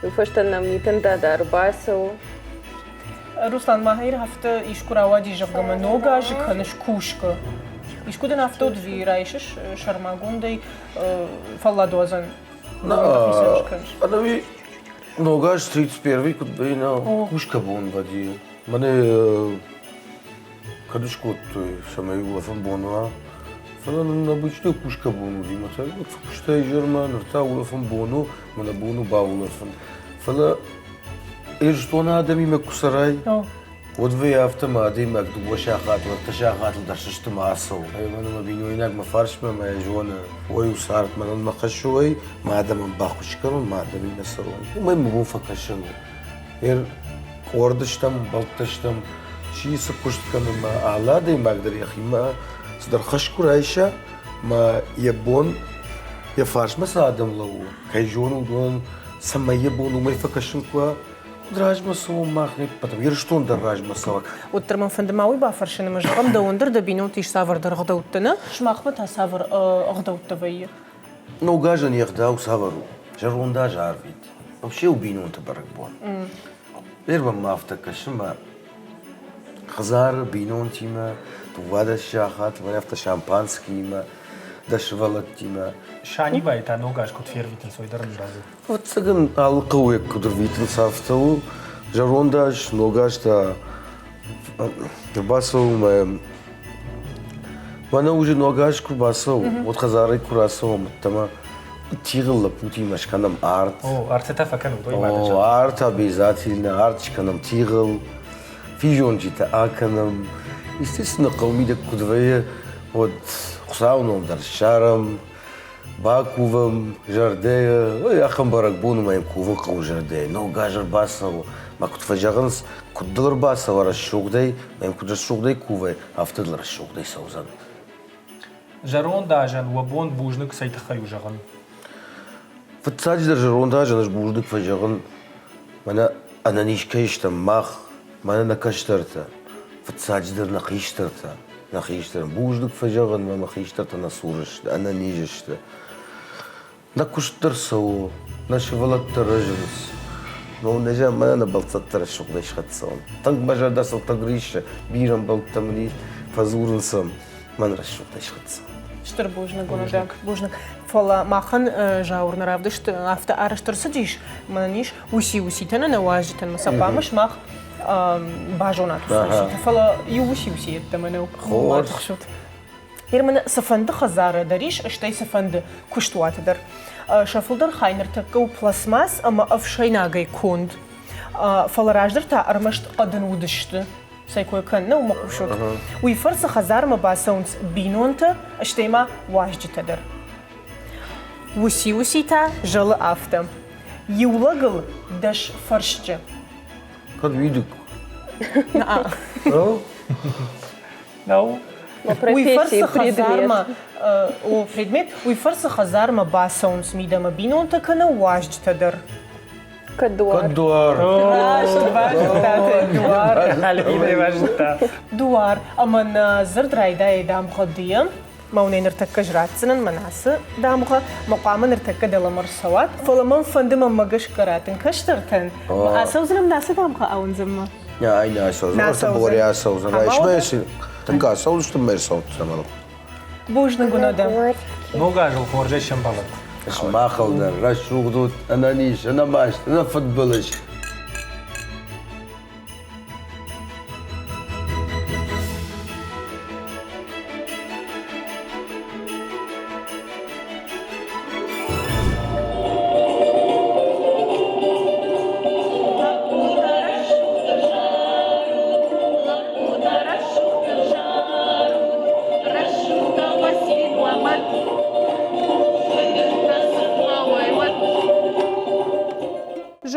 يفشتنم ميتن دار باسو روسلان ما هير هفته يشكر عوادي جغما نوغاج كنش كوشكا يشكو دن هفته دوي رايشش شرماغوندي فلا دوزن أنا بي نوغاج 31 كنت بينا كوشكا بون بدي ماني كدش كنت سمعي وفن بونوا فلا نبيشتو كوشكا بونو دي مثلا كوشتا يجرما نرتا وفن بونو من بونو باولفن فلا إيجتونا آدمي مكسراي ودفي أفتم آدمي مكدوب وشاخات ورتشاخات لدرششت معصو أنا ما بينو هناك ما فرش ما يجونا ويو صارت من المخشوي ما آدم من باخوش كانوا ما آدمي نسرون وما يمبون فكشنو ير وردشتم بلطشتم شيء سكوشت كانوا ما أعلى دي ما أقدر يا أخي ما صدر خشكو عايشة ما يبون يفارش ما صادم لو كيجونو دون سما يبون وما يفكشن كوا دراج مسوا ما خني بتم يرشتون دراج مسوا وترمن فندماوي بافرشن مجرم دوندر دبينو تيش سافر در غدوتنا شما خمتها سافر غدوت تبي نو جاجن يخداو سافرو جرون داج عارفيت ومشيو بينون تبرك بون غير ما افتكرش ما خزار بينون تيما تواد الشاخات ولا افت شامبانسكي ما داش فلت تيما شاني بايتا نوغاج كنت فيرفيتن سويدر نرازو вот саган алқауе кудурвитен сафтау жарондаш ногаш та басау мана уже ногаш курбасау вот хазары курасау тама тигл пути машканам арт арт это факану арт обязательно арт шканам тигл фижонжита аканам естественно қаумида кудвая вот хусауном даршарам باكوفم جردايا يا أخي بركبون ما يمكوفن قو جردايا نو جاجر باسو ما كنت فجأنس كنت دلر باسو ورا الشوق داي ما يمكن الشوق داي كوفي أفتدلر الشوق داي سوزان جرون داجن وبون بوجنك سيتخيو جغن فتساجدر جرون داجن اش بوجنك فجأن أنا نيش كيشتم ماخ ما أنا نكشترتا فتساجدر نقيشترتا نخيشتر بوجدك فجأن ما مخيشترتا نصورش أنا نيجشتا نكشتر سو نشفلت ترجمس نو نجا ما أنا بلطتر الشغل إيش خدسون تنق بجر درس التقريش بيرم بلطمني فزورن سم ما نرى الشغل إيش خدسون شتر بوجنك ونجاك بوجنك فلا ماخن جاور نرافدش أفتا أرشتر سجيش ما نيش وسي تنا نواجتن مسابقة مش ماخ باجونات فلا يوسي التمنو خور Дер мен сафанды хазары дариш, аштай сафанды куштуаты дар. Шафылдар хайнер такау пластмас, ама афшайнагай конд. Фалараждар та армашт қадын удышты. Сайкой канна умакушот. Уйфарса хазарма басаунс бинонта, аштайма важджита дар. Уси-усита жалы афта. Юлагал даш фаршча. Как видик. No. Уйфарса хазарма предмет. Уйфарса хазарма басаунс мидама бинонта кана важджита дар. Кадуар. Дуар. Аман зардрайда едам ходиям. Маунين ارتكا جراتسنن مناسة دامخا مقامن ارتكا دلمر سوات فلمن فندم مگش كراتن كشترتن اسوزنم ناسة دامخا اون زما يا اي ناسة زما بوري اسوزن رايش بس تنكا اسوز تمر صوت زمان بوجنا غنادم نوغاج الخورجة شمبالت اسمع خلنا راش وغدود انا نيش انا باش انا فوتبولش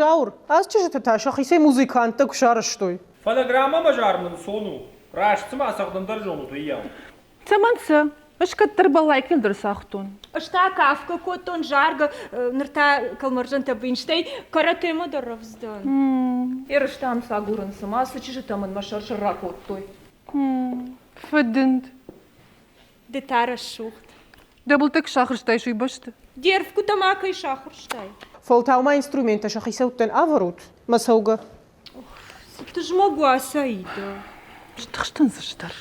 Жаур, аз че жете таша хисе музыканта кушарыштой. Фонограмма бажармын сону. Рашцыма асақдымдар жону туйям. Цаманса, аш каттар балайкел дырсахтун. Ашта кавка котон жарга нырта калмаржанта бинштей каратема даравздан. Ирыштан сагурын сыма сычыжы тамын машар шырракот той. Фадынд. Детара шухт. Дабылтак шахрыштай шуй башты. Дервку тамака и шахрыштай. Фолтаума инструмента шахисе уттен аварут. Масауга. Ты ж могу асаида. Штын заштар.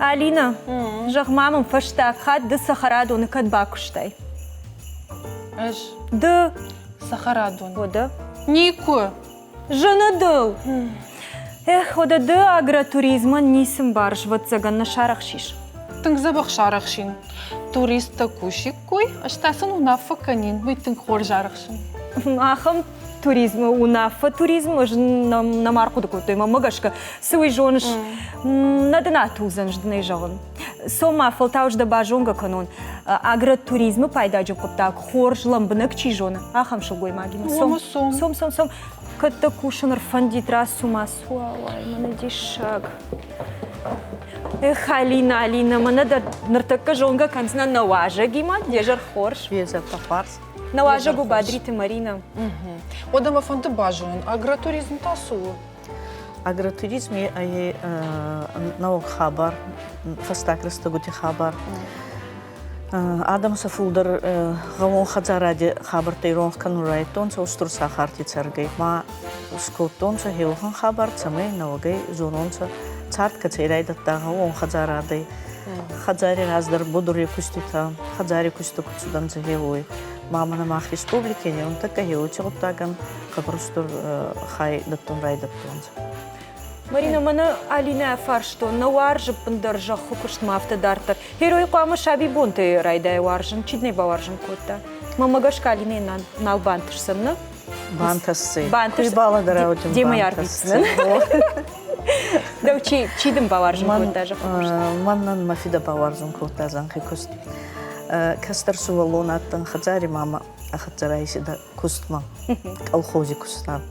Алина, жахмамам фашта хат да сахарадон кад бакуштай. Аж Да сахарадон. Ода. Нико. Жанадыл. Эх, ода да агротуризма нисим барш ватсаган на шарахшиш. Тынг забах шарахшин. Туриста кушик кой, аштасын унафаканин, битынг хор жарахшин. Ахам туризма, унафа туризма, на марку докато има мъгашка, съй жонш, на дена тузан, ждне жон. Сома фалтауш да бажонга канон. Агротуризмы пайда жокоптак хорж ламбынак чижона. Ахам шылгой магима. Сом. Кытта кушаныр фандитра сумасуа. Ой, мана дишаг. Эх, Алина, мана да ныртакка жонга канцна наважа гима, дежар хорж. Веза тапарс. Наважа губадрите Марина. Одама фанты бажон, агротуризм тасу. Агротуризм ай нау хабар, фастакрыста гути хабар. Адам сафулдар гавон хазаради хабар тайрон канурайтон са устурса харти царгай. Ма скоттон са хилхан хабар цамай навагай зононса царт кацайрайдатта гавон хазарадай. Хазари раздар будури кустита, хазари кусту куцудан за хилуй. Мама на мах республики не он така хилуй чигоптаган капрустур хай даттон райдаттонса. Марина, мана Алина фаршто, на варжа пандържа хукушт мафта дартар. Херой қоама шаби бунты райдай варжан, чидней ба варжан кота. Мамагаш Алине нал бантышсан, на? Бантасы. Бантышсан. Прибала да работим Дима ярбиссан. Да, чидым ба варжан кота жа хукушт. Маннан мафида ба варжан кота зан хикуст. Кастар сувалон аттан хазари мама ахатзарайси да кустма. Колхози кустам.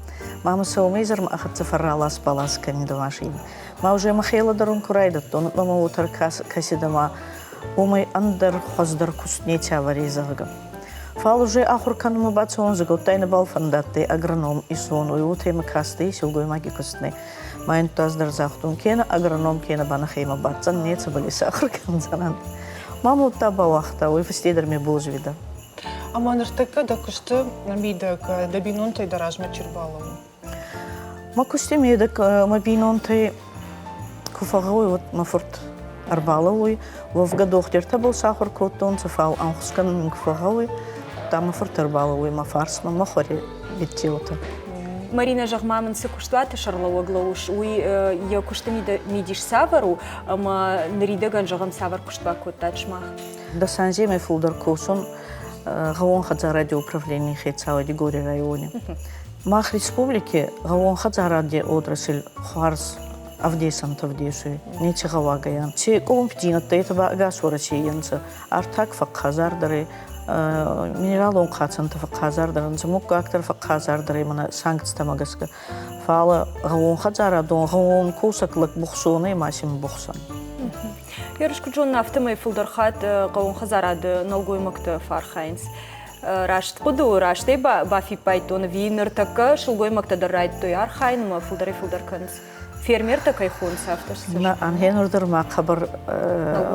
Мама саумейзер ма ахат цифаралас балас кани домашин. Ма уже махела дарун курайдат, он мама утар касидама. Умай андар хоздар кустне чаваризага. Фал уже ахур канума бацон загал тайна балфандатте агроном и сон уй утема касте силгой маги кустне. Майн таздар захтун кена агроном кена банахейма бацан не цабали сахар канзанан. Мама утаба вахта уй фастедер ми булжвида. Ама ныртака да кышты намидак да бинонтай да ражма чирбалову. Ма кусте медак ма бинонтай куфагауй вот мафурт арбалауй. В годохтер табыл сахар коттон цефал анхускан куфагауй. Там мафурт арбалауй ма фарсма махори биттиота. Марина жагмамын се куштуаты шарлауа глауш. Уй я кушты мидиш савару, ама наридаган жагам савар куштуа коттачмах. Да санзе ме фулдар косон гавон хазаради управление хейцавади гори районе. Мах республики гавон хазаради отрасль харс авдейсан тавдейши, не чигавагаян. Че компетина это гасура чиенца. Артак фак хазардары, минерал он хацанта фак хазардары, замук актер фак хазардары, мана санкция магаска. Фала гавон хазарадон гавон кусаклык бухсоны масим бухсан. Ярышку Джон нафтамай фулдархат гавон хазарады налгой макта фархайнс. Рашт куду раштей бафи пайтон винер така шулгой макта дарайт той архайн ма фулдари фулдарканс. Фермер такай хон сафташ. На ангенурдар ма хабар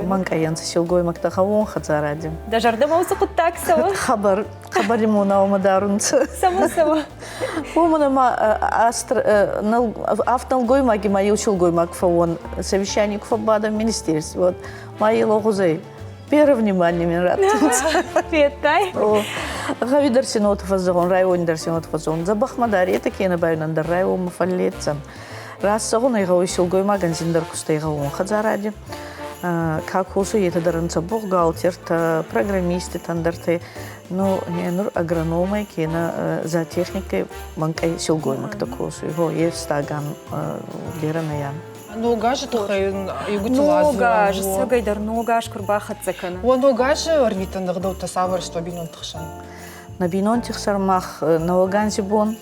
манкаянс шулгой макта гавон хазаради. Да жарда мауса куттак сава. Хабари муна омадарунц. Сама. Умана ма автналгой маги маил шулгой мак фаон совещание кфабада министерства. Вот мои логузей. Первое внимание мне рад. Петай. Гави дарсинот фазон, район дарсинот фазон. За Бахмадари такие набавлены дар район мафаллетцам. Раз сагон и гави шулгой маган зиндар кустай гавон хазаради. Как хусу это даранца бухгалтер, программисты тандарты. Ну, нур агрономы кена за техникой манкай шулгой мак такосу. Его есть стаган геранаян. Ногаж тухай югутилаз. Ногаж, сагайдар ногаж курбахат закана. О ногаж орвитан дагдаута саварство бинон тхшан. На бинон тихсармах наоганзи бон,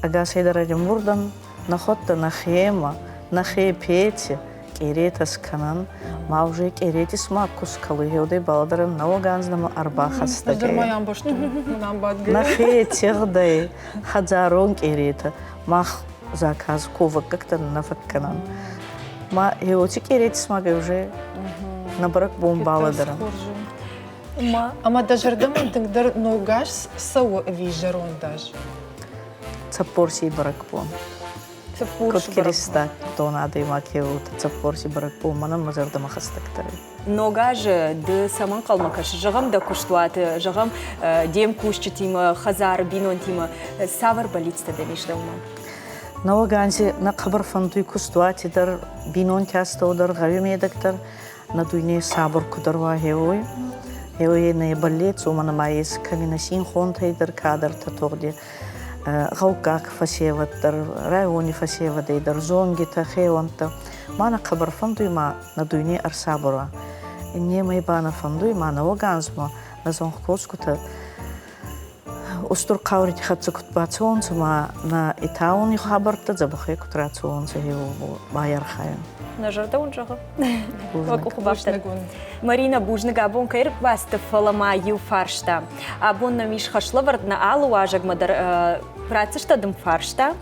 ага сайдаради мурдан, нахотта нахема, нахе пети, керета сканан, ма уже керети смакус калыгеудай балдаран наоганзнама арбахастагай. Здравмаян башту, нам бадгай. Нахе тигдай, хадзарон керета, мах заказ ковак как-то нафакканан. Ма еоти керети смагай уже набрак бомбаладаран. Ама дажардаман тыңдар ногаж сау вижерон даж. Цапорси баракбон. Кот кериста то надо и макеут цапорси баракбон мана мазардама хастактары. Ногаж ды саман калмакаш жагам да куштуаты, жагам дем кушчитима, хазар бинон тима савар балицта демиштаума. Наоганзи на хабар фантуй куштуати дар бинон тястаудар гавимедактар на дуйне сабор кударва хеой. Хеой не балец умана маис каминасин хонтайдар кадар татогди. Гаукак фасеваттар, райони фасевадайдар, зонгита, хеонта. Мана хабар фантуй ма на дуйне арсабора. Не мой бана фанду, мана оганзма, на зон коскута. Устур каурит хацукут бацонцма на итаун хабарта забахе кутрацонца его баярхаен. Нажарда унжага. Марина Бужнага абон кайр басты фалама ю фаршта. Абон на миш хашлавард на алу ажаг мадар працышта дым фаршта.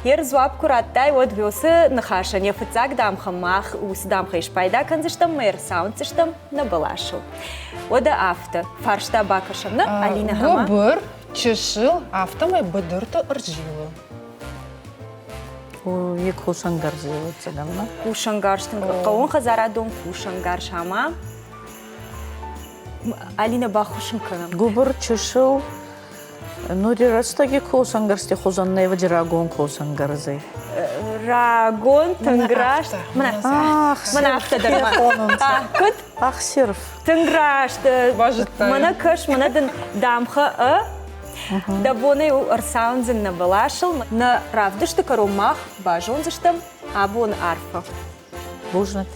Ер зуап кураттай вот вёсы на хаша не фыцак дам хамах ус дам хайш пайда канзыштам мэр саунцыштам на балашу. Ода афта фаршта бакашамна Алина хама. Гобыр чешил автомай быдырты ыржилы. Ек хушангар зелется, да? Хушангарштын кауын хазарадон хушангар шама. Алина бахушынкана. Губыр чешил. Ну, растаги хушангарсте хузаннай вадирагон хушангарзы. Рагон тынграш. Манафта дарма. Кут? Ах, серф. Тынграш. Мана кыш, манадын дамха да боны арсаунзен на балашыл, на равдышты карумах бажонзыштым, а бон арфа. Бужнат.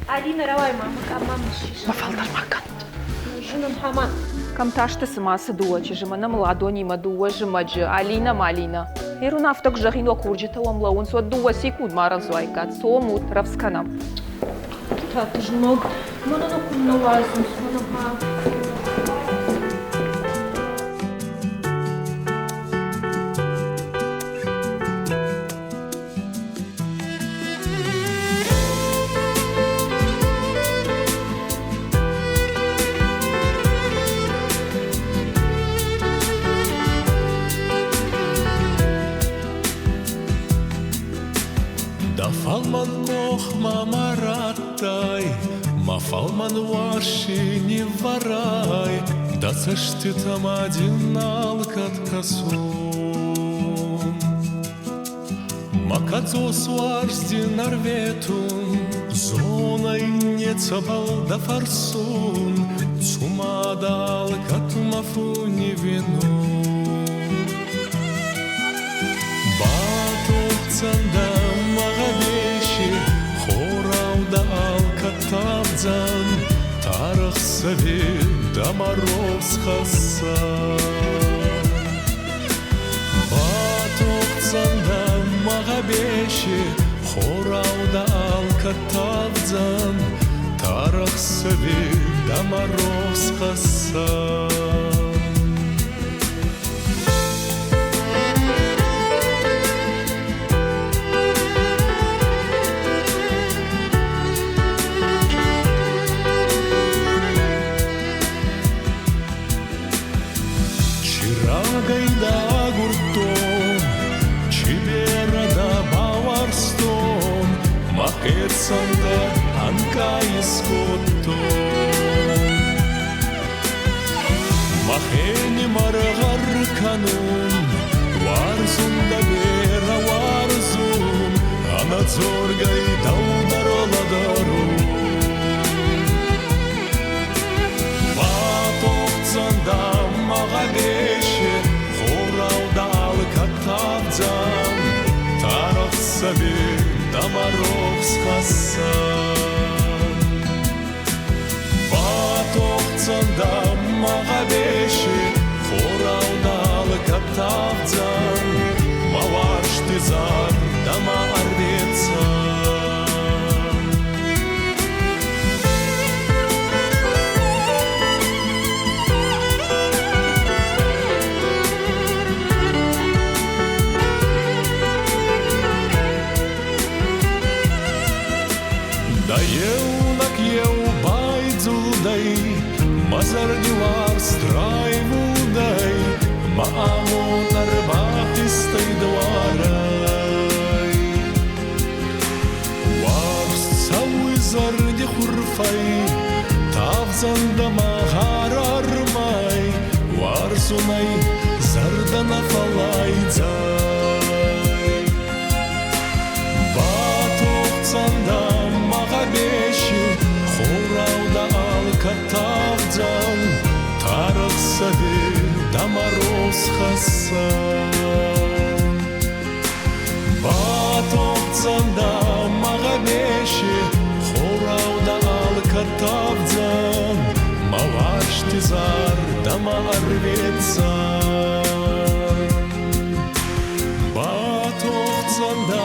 Алина, равай, мама, камам шиш. Мафалдар макан. Жунам хаман. Кам ташты сымасы дуа, чижыманым ладони мадуа жымаджы, Алина малина. Эру нафтак жахино курджита ламлаун со дуа секунд маразуайкат, сомут равсканам. Так, жмог, мана накунна лайсун, смана. Falman koch mamarattai, ma falman warshini varai, da цаштитам один алкат касун. Макадзос варсди нарветун, зоной не цабал да фарсун, цумадал катумафу не вину. Баток цанда Алкатавзан, тарых совет, да мороз хасан. Батокцан да мағабеші, хорауда алкатавзан, тарых совет, да мороз хасан. Гайда гуртон, чибера да баварстон, махерсанда анка искоттон. Махени маргар канун, варзунда бера варзун, анадзор гайда удароладарун. Батокцанда мағабеші, Тавзан, тарах сабе, дамаров схасан. Батокцан да мағабеші, хораудалы катавзан, мавашты зар, дама арбетсан. Мазардилар страйвудай, маамон арбахистай дварай. Варс цауи зарди хурфай, тавзанда махарармай, варсунай зардана фалайцай. Батокцанда мағабеші, хорауда алката да мороз хасан. Батовцанда мағабеші, Хорауда алкатавцан, Мавашти зар да марветсан. Батовцанда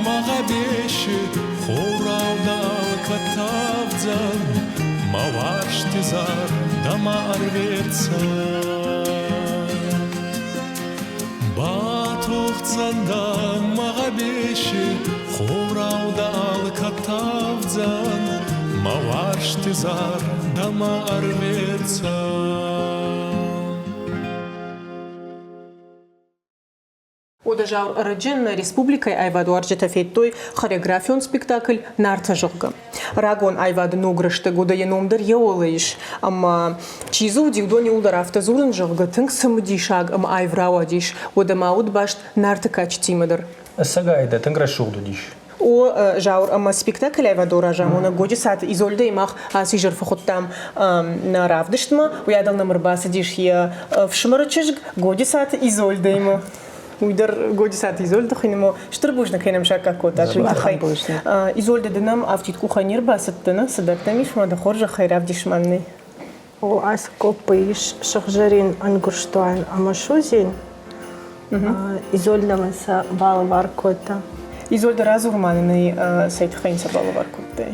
мағабеші, Хорауда алкатавцан, Мавашти зар да марветсан. Батовцанда мағабеші, Хорауда алкатавцан, Мавашти зар да марветсан. Ода жаур Раджин республикой айваду арджетафеттой хореографион спектакль нарта жогга. Рагон айвады ногрышты года еномдыр еолайш. Ама чизу дигдони улдар автозурын жогга тынг самудишаг ама айврава диш. Ода мауд башт нарта качтимадыр. Сагайда тынгра шугду диш. О жаур ама спектакль айваду ражамона годи сат изольда имах сижер фахоттам на равдыштма. Уядал на мрбаса диш я в шмарачыжг годи сат изольда има. Уйдер годи сат изольда хинемо штырбушна хинем шака кота. Изольда дынам автит куханир басыттыны садактамиш мада хоржа хайрав дишманны. О ас копыш шахжарин ангурштуан амашузин. Изольда маса балвар кота. Изольда разурманный сайт хайнса балвар кота.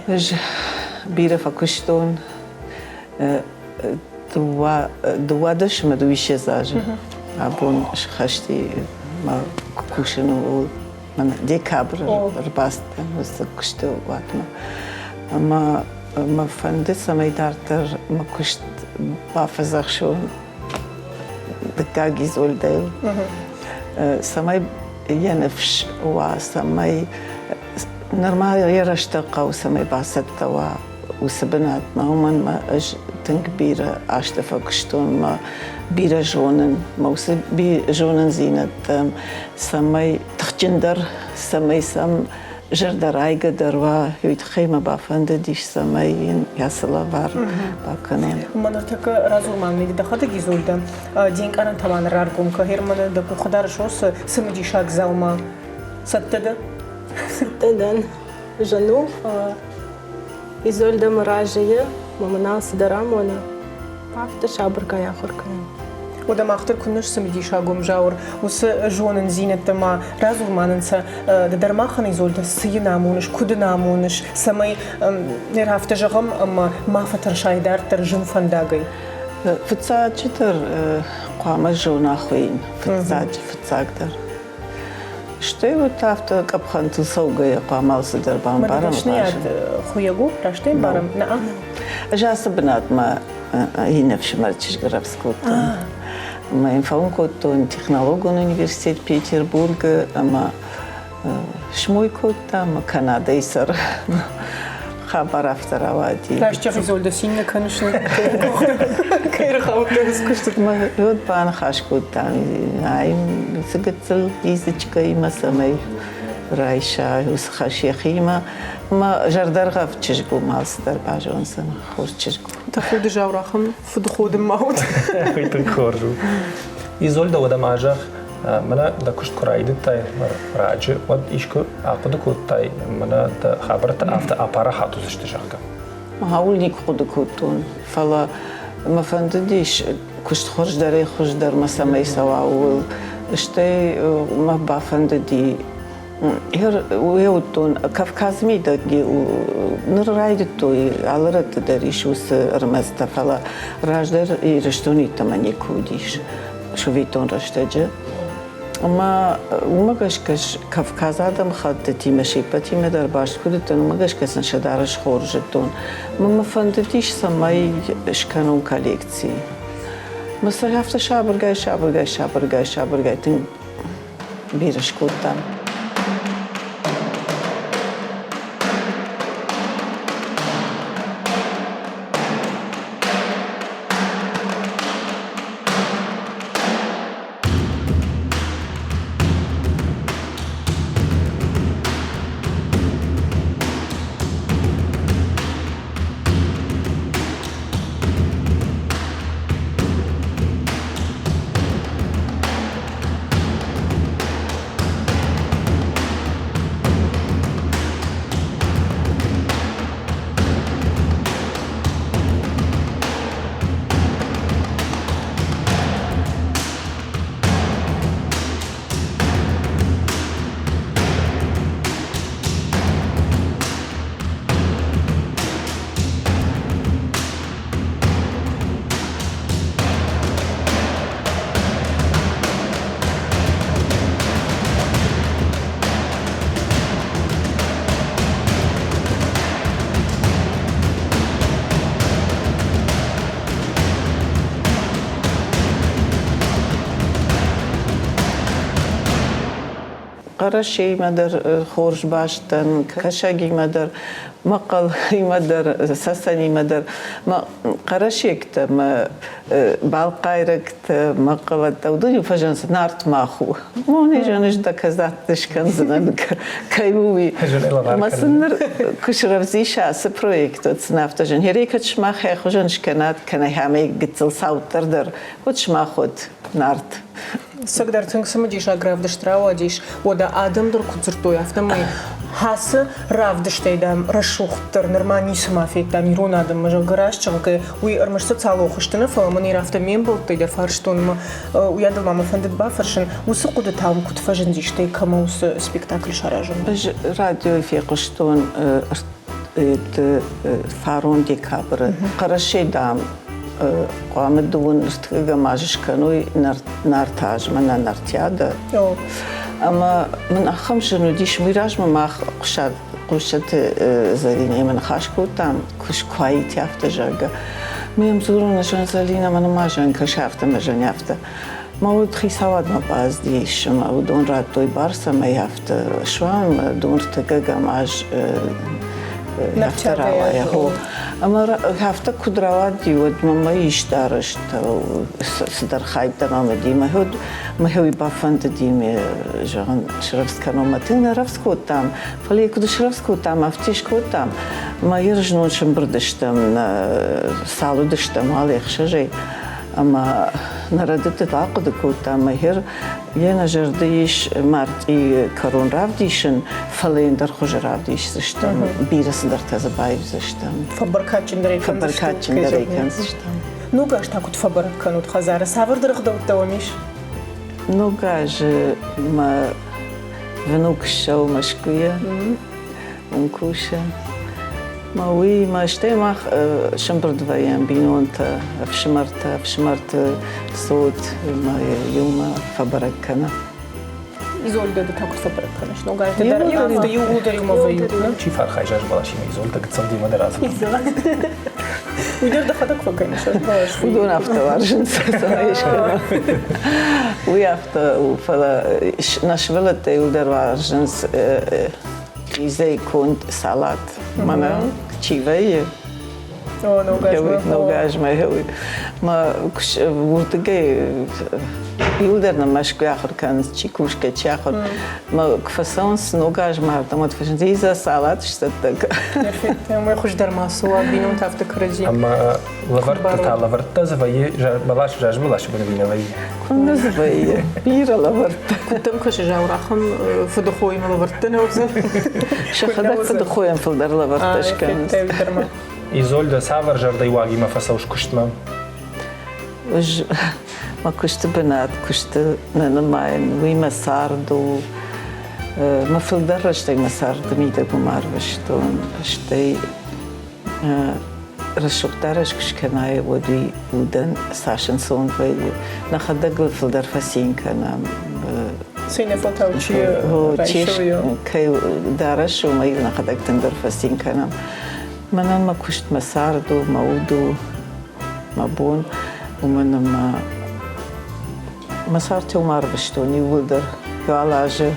Бира факуштон два дышма дуище зажи. Абон шхашти ма кушину ман декабр рбаста муса кушто ватма. Ама ма фанде самай дартер ма кушт бафазахшон декаг Изольда. Самай ينفش وسمي نرمال يرشتقى وسمي بعثتها وسبنات ما هم ما أج تنكبيرة عشت فكشتون ما بيرة جونن ما وس بي جونن زينة سمي تخجندر سمي سم جردر عيقدر ويتخيمة بافند ديش سمي يصلا بار باكنين. منطق رازومان ميد دخلت جيزولدا دينك أنا طبعا راركم كهير من دكو خدار شوس سمدي شاك زالما ستدا ستدا جنو إزولدا مراجعة ممناس درام ولا عفت شابر كيا خركان. وده ما أختار كناش سمدي شاقوم جاور وس جونن زينة ما رازوماننسا در ما خن إزولدا سينامونش كودنامونش سمي نرافت جغم أما ما فتر شايدار ترجم فنداقي. فتساج تر قام جونا خوين فتساج در. شتى وتافت كابخان تسوقي قامال صدر بام بارم. ما تشنياد خوياقو راشتين بارم نعم. جاس بنات ما هي نفس مرتش قرب سكوت. ما ينفعون كوتون تكنولوجيا университет Петербурга أما شموي كوتا ما كندا يسر خبر أفتر عوادي. لاش تجي زول دسينة كنشنا كير خاوتنا سكوت. ما يود بان خاش كوتا هاي سكتل يزتشكي ما سمي رايشة وسخاشي خيمة ما جردر غف تشجعو مالستر باجونسن خوش تشجعو. تخود جاورخم فد خود الموت. خيتن خورجو. إزولدا ودا ماجخ منا دا كشت كرايد تاي راجع ود إيشكو أقد كوت تاي منا دا خبرت أفتا أبارا خاتوس اشتجاعك. ما هقول نيك خود كوتون فلا ما فندديش كشت خرج داري خرج دار ما سمي سوا أول اشتي ما بافنددي هر ويوتون كافكاز ميدا نرايدتو على داريش وس رمزتا فلا راجدر يرشتوني تمانية كوديش شو فيتون رشتجة ما قش كافكاز آدم خدتي ماشي بتي مدار باش كودتون ما قش كسن شدارش خورجتون ما فندتيش سماي شكانون كوليكسي مثلا هفته شابرگاي تن بيرش كودتام قرشي مدر خورج باشتن كشاقي مدر مقل مدر سسني مدر ما قرشي كتم بالقايركت مقل تودي فجنس نارت ماخو موني جانش دا كزاتش كنزن كيوي مثلا كشرفزي شاس بروجكت تسنافت جن هريكتش ما خي خجنش كانت كان همي قتل صوتر در وتش ما خد نارت Сагдар цинксама диш агравдаш трава диш ода адам dur kutsurtoy автомай хасы равдаштайдам рашухтар нормани самафектам ирон адам мажа гараж чанка уй армашта цалохыштына фаламани рафтамен болтай дар фарштонма уядал мама фандет бафаршин усы куда там кутфажен диштай камаус спектакль шаражын радио фекуштон фарон декабр карашайдам قامت دون استقاق ماجش كانوا نارتاج منا نارتيادا اما من اخمش انه ديش ميراج ما قشت زالينا من خاشكو تام كش كويت يافتا جاغا ميم زورون شان زالينا من ماجن كشافتا ماجن يافتا ما ود خيساواد ما باز ديش ما ودون راتوي بارسا ما يافتا شوام دون استقاق ماج نفتراوه هو اما هفته کدروات دیود ماما ایش دارشت صدر خایت ماما دی ما هوی بافند دیم جان شرفت کنم متن رفت کودم فلی کد شرفت کودم افتیش کودم ما یرجنونشم بردشتم سالو دشتم علی خشجی اما نردت تعقد کودم مهر یه نجردیش مردی کارون رفتیشن فلین در خوش رفتیش زشتم بیرس در تزبای زشتم فبرکاتچن دریکن زشتم نوگاش تاکت فبرکانوت خزاره سافر درخ دوت دومیش نوگاش ما ونوکشو مشکویه ونکوشه ما وی ما اشتي ما شمبرد فيان بينونتا فشمرت صوت ما يوم فبركنا Изольда да тако фабрикана, што гажда да ја удари ма вајутна. Чи фархај жаж балаши ма Изольда гцам дима да разум. Уйдер да хадак факан што балаш. Удон авто варжен саешка. Уи авто фала нашвелате удар варжен Izei kunt salat, mana chivei. Nogaj ma hewi. Ma vurtgei Ilder na mashku akhir kan chikushka chakhir. Ma kfasons nogaj ma tamat fashin iza salat shtatak. Perfect. Ma khush dar masua binon tafta kraji. Amma lavarta zvai balash jaj balash bana vai. كنا زباية بيرة لورت كنت مكش جاو رقم فدخوي ما لورتنا وزن شخدك فدخوي في الدار لورتش كان Изольда савар жардай واقي ما فسوش كشتما وج ما كشت بنات كشت ننماين وي مساردو ما في الدار اشتي مسارد ميدا قمار بشتون اشتي رشوقتارش كشكناي ودي ودن ساشن سون في نخدق في الدرفسين كان سينه فوتاوشي هو تشيش كي دارش وما نخدق تندرفسين كان من ما كشت مساردو مودو مبون ومن ما مسارتي ومار بشتوني ولدر يعلاجه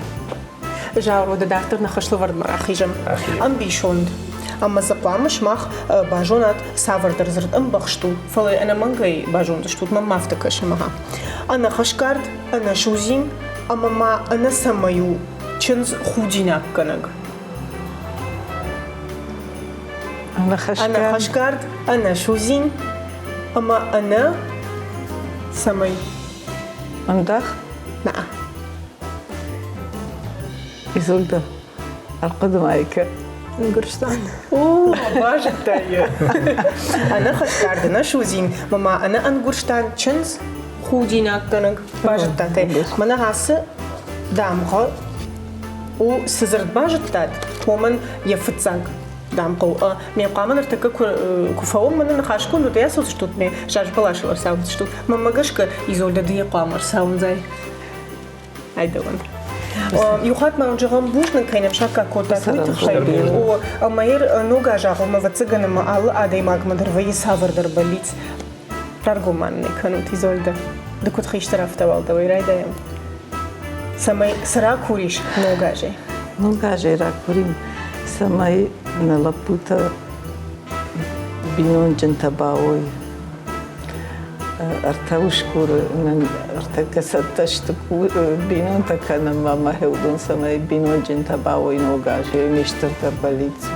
جاورو دارتر نخشلو ورد مراخيجم ام بيشوند اما زقامش ماخ باجونات سافردر زرت ام بخشتو فلي انا منغي باجون دشتوت ما مافتكش معها انا خشكارد انا شوزين اما ما انا سمايو چنز خوديناك كنغ انا خشكارد انا شوزين اما انا سماي عندك نعم إزولدا القدم عليك نقرشتان اوه باجت تايا انا خشكارد انا شوزين ماما انا انقرشتان چنز خوديناك كنغ باجت تايا مانا هاس دامغا و سزرد باجت تات ومن يفتزاق دامقو مي قامن ارتكا كفاوم من نخاشكو نو ديا سوت شتوت مي جاج بلاش ور ساوت شتوت ماما гашка Изольда دي قامر ساون زي айдаван يخات ما نجرم بوشن كاينم شاكا كوتا تخيل او ماير نوغا жагы ма вацыгана ма ал адай магмадыр вай савырдыр балиц таргуман не канут Изольда да кот хиштарафта валда вай райдаям Самай сра куриш ногаже. Ногаже ракурим самай на лапута бинон джентабаой. Артаушкур артакасатташтуку бинон такана мама хеудон самай бинон джентабаой ногаже миштер тарбалицу.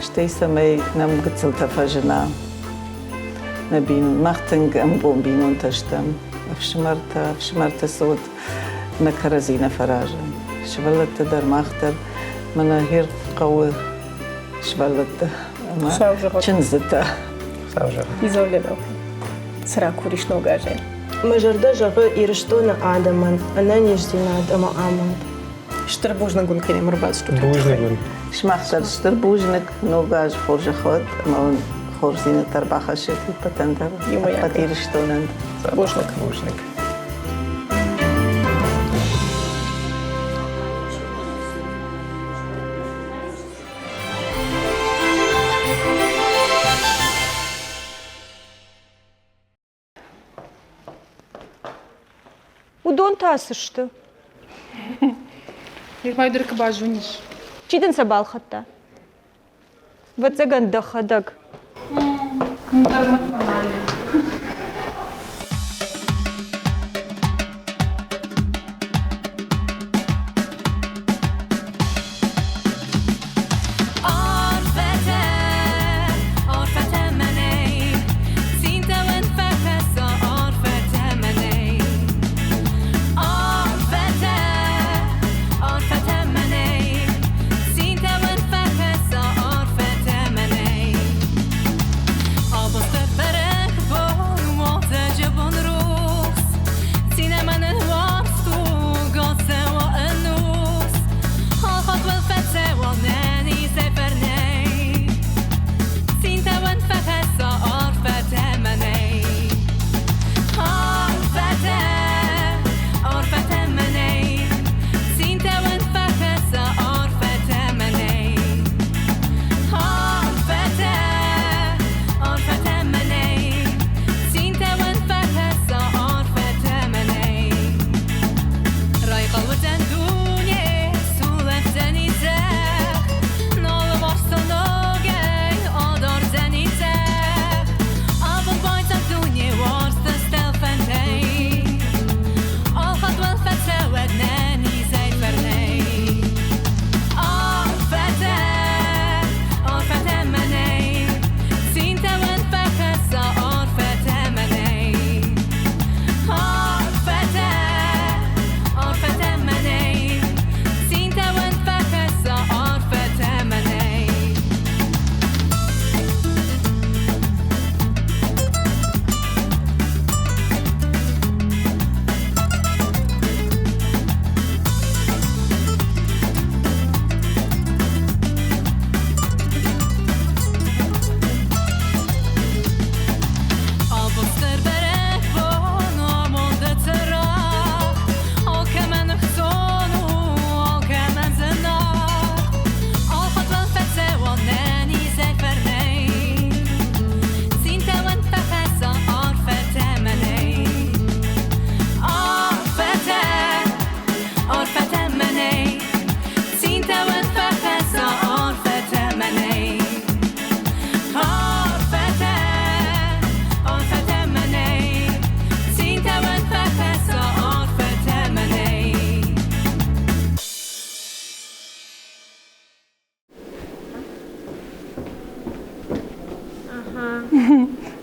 Штей самай нам гцелтафажна. На бинон махтанг амбон бинон таштам. فشمرت صوت نكرزينا فراجا شبلت در مختر مناهير قوي شبلت چنزتا Изолировал. Сра куриш ногаже. Мажарда жағы ирыштона адаман, она не ждинад, ама аман. Штырбужна гункине мрбац тут. Бужнигун. شمختر штырбужник ногаж форжахот ама خورزینه تر بخشید پتندر پتیرش دونند بوشنک Удон тасышты. Ирмайдыр кабажуниш. Чиден сабал хатта. Вот заган дахадаг.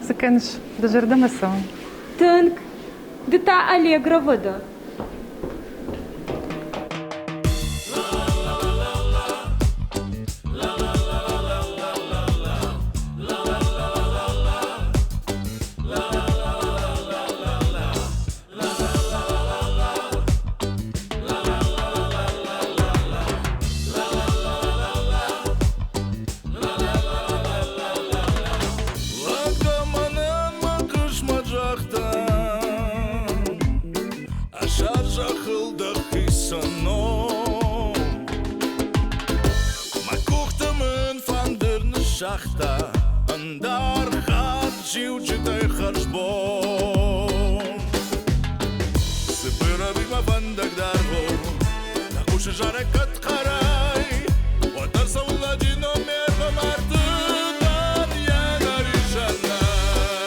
Заканеш да жардама сам. Тânc, de ta alegră vădă. Schachta en daar gaat Zieltje tegen Garsboom. Ze burren wie maar vandaag daarvoor. شجرة كتقراي وترسى ولا جينو ميرغ مرتدان يا ناري شلاي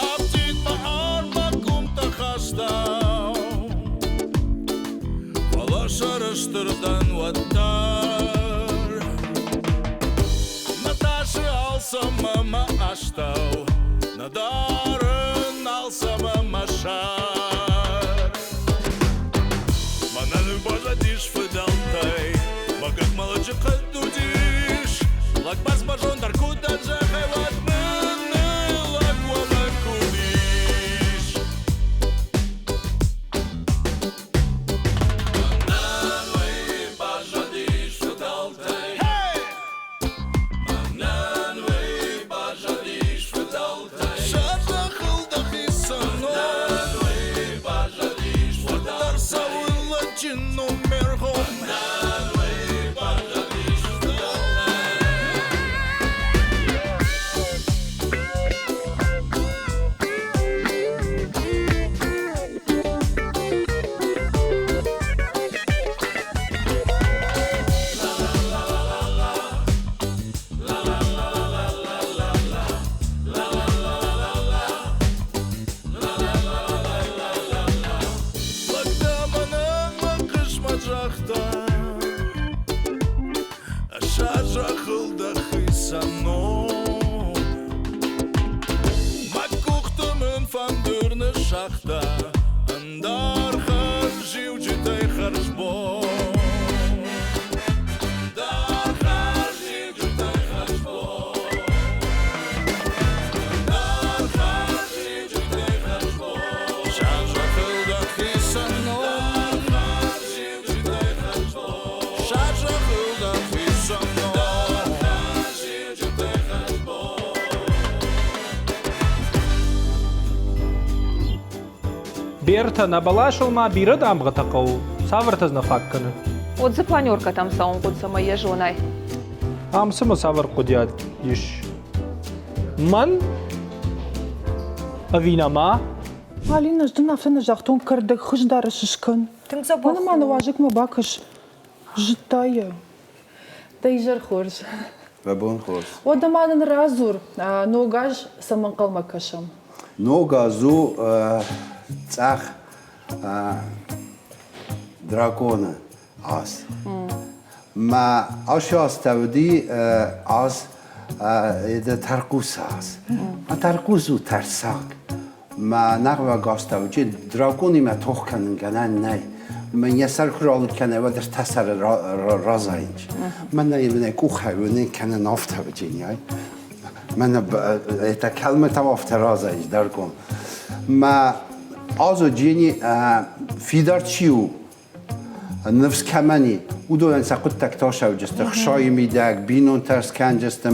أبتيت بحار ما كنت خشتاو ولا شرشتردان ودار نتاشي alsam ما أشتاو ندارن alsam مشار Mana любовь дишь фидалтай Магак молодежь кадудиш Лак бас бажон даркудан жахай ватмыны Лак валак кудиш Манан вай бажадиш фидалтай Манан вай бажадиш фидалтай Шаджа хылдахи сано Манан вай бажадиш фидалтай Чино мерхом Манан вай бажадиш фидалтай Шажа хылдахи сано Макухтымын фандырны шахта Андархан живджитай харжбо Андархан живджитай харжбо Андархан живджитай харжбо Шажа хылдахи сано Андархан живджитай харжбо Шажа хылдахи сано Берта на балашылма биры дамғы тақау, савыртызны факканы. Отзы планерка там саун кудса моя жонай. Амсымы савыр кудят еш. Ман? Авинама? Алина, ждын афтаны жақтон кірдік, хыждары шышкын. Мана маны важык мы бакыш жыттайы. Дайжар хорж. Бабон хорж. Ода манын разур, ногаж самын қалма кашам. Ногазу цах дракона аз. Ма ашас тавди аз иде таркус аз. Ма таркусу тарсак. Ма нагва гаставчи дракони ма тох канын ганан най. من یسر خرالت کنه و در تسر رازاینج من نمی‌دونم کو خیلی کنه نافت بچینی من تا کلمه تمافت رازاینج در کن ما آزو جینی فیدار چیو نفس کمانی او دو انسا قد تکتاش او جست خشای میدک بینون ترس کن جست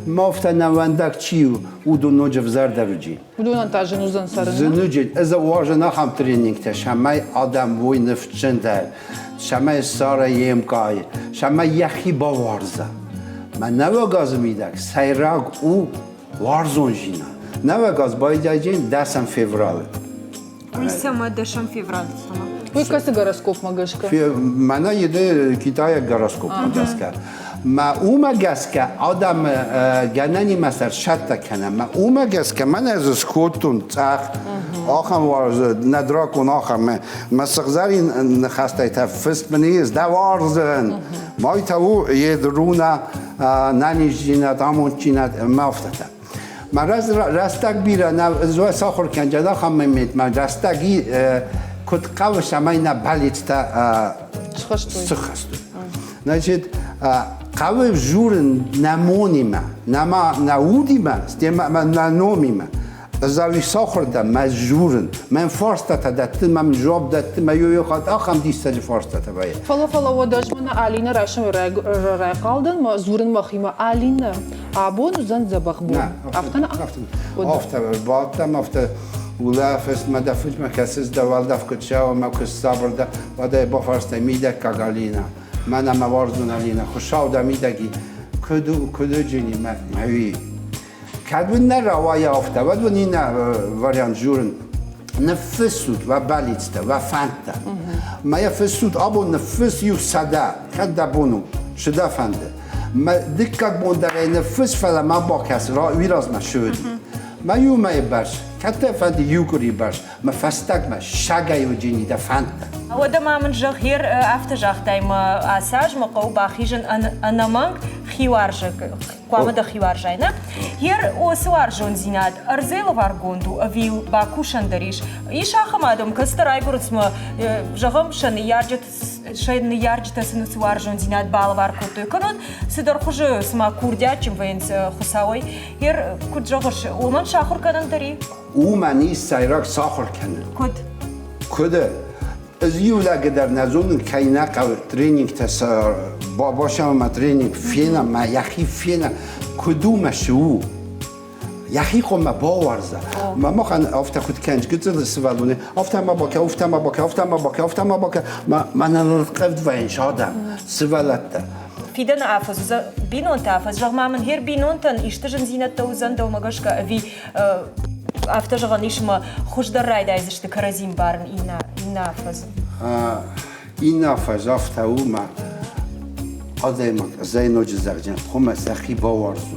مافت نواندک چیو او دو نوجف زرده رو جین او دو نتاجن و زن سرنه زنوجین از واژه نخم ترینینگ تا شمای آدم وی نفت چنده شمای ساره یم کای شمای یخی با وارزه من نوا گاز میدک سیراگ او وارزون جینا نوا گاز باید جین دسم فیوراله Сама дешам февраль сама. Ой, касы гороскоп магашка. Мана еде Китая гороскоп магаска. Ма ума гаска адам ганани масар шатта кана. Ма ума гаска мана аз скотун цах. Ахам варз надракун ахам масгзарин нхастай тафст мниз да варзен. Май тау едруна нанижина тамончина мафтата. ما رستگ بیره نه زوی ساخر کنجا دا خواهم میمید من رستگی کد قوش همه نه بلیت تا سخستو نجد قوی جورن نمونی ما نمودی ما استیم من ننومی ما زوی ساخر دا مجورن من فارستا تا دتن من جواب دتن من یو خواهد آخم دیسته جی فارستا تا باید فلا وداش من آلینا راشم رای قالدن ما زورن مخیما آلینا آبون و زن زبخ بون افتنا باطم افته ولا فست ما دفوج ما کسیز دوال دف کتشا و ما کس صبر دا و دا با فارستا میده کاغالینا من ما وارزون آلینا خوشاو دا میدگی کدو جنی موی کدو نه روای افته و دو نینا واریان جورن نفسود و بالیستا و فانتا ما يفسود ابو نفس يفسدا كدا بونو شدا فنده ما دقت بوندر نفس فلا ما باكس را ويراز ما شود ما يوم ما يبرش كتا فندي يوكري برش ما فستك ما شاغا يوجيني دا فانتا وده ما من جه هير افتر جه ما اساج ما قو باخيجن انا مانك خيوارجك قوام ده خيوارجينا هير او سوارجون زينات ارزيل وارغوندو افيل باكوشن دريش ايش اخمادم كستراي برسما جهم شن يارجت شاید نیارجت سن سوارجون زینات بالوار کوتوی کنند سدر خوش سما کوردیاچیم وینس خساوی هر کجاش اومن شاخر کنند داری اومنی سایراک ساخر کنند کد از یولا قدر نزون کاینا قو ترینینگ تس باشم ما ترینینگ فینا ما یخی فینا کدوم شو یخی خو ما باورزه ما خان افتا خود کنج گذر سوالونه افتا ما باکه افتا ما باکه افتا ما باکه افتا ما باکه ما نلقفت و انشادم سوالته فيدنا عافز بينون تعافز رغم من هير بينون تن يشتجن زينة توزن دو مغش كأفي افتجغنيش ما خوش در رايد عايزش تكرزين بارن إنا عافز إنا عافز افتا وما آدمك زي نوج زرجن خم سخي باورزو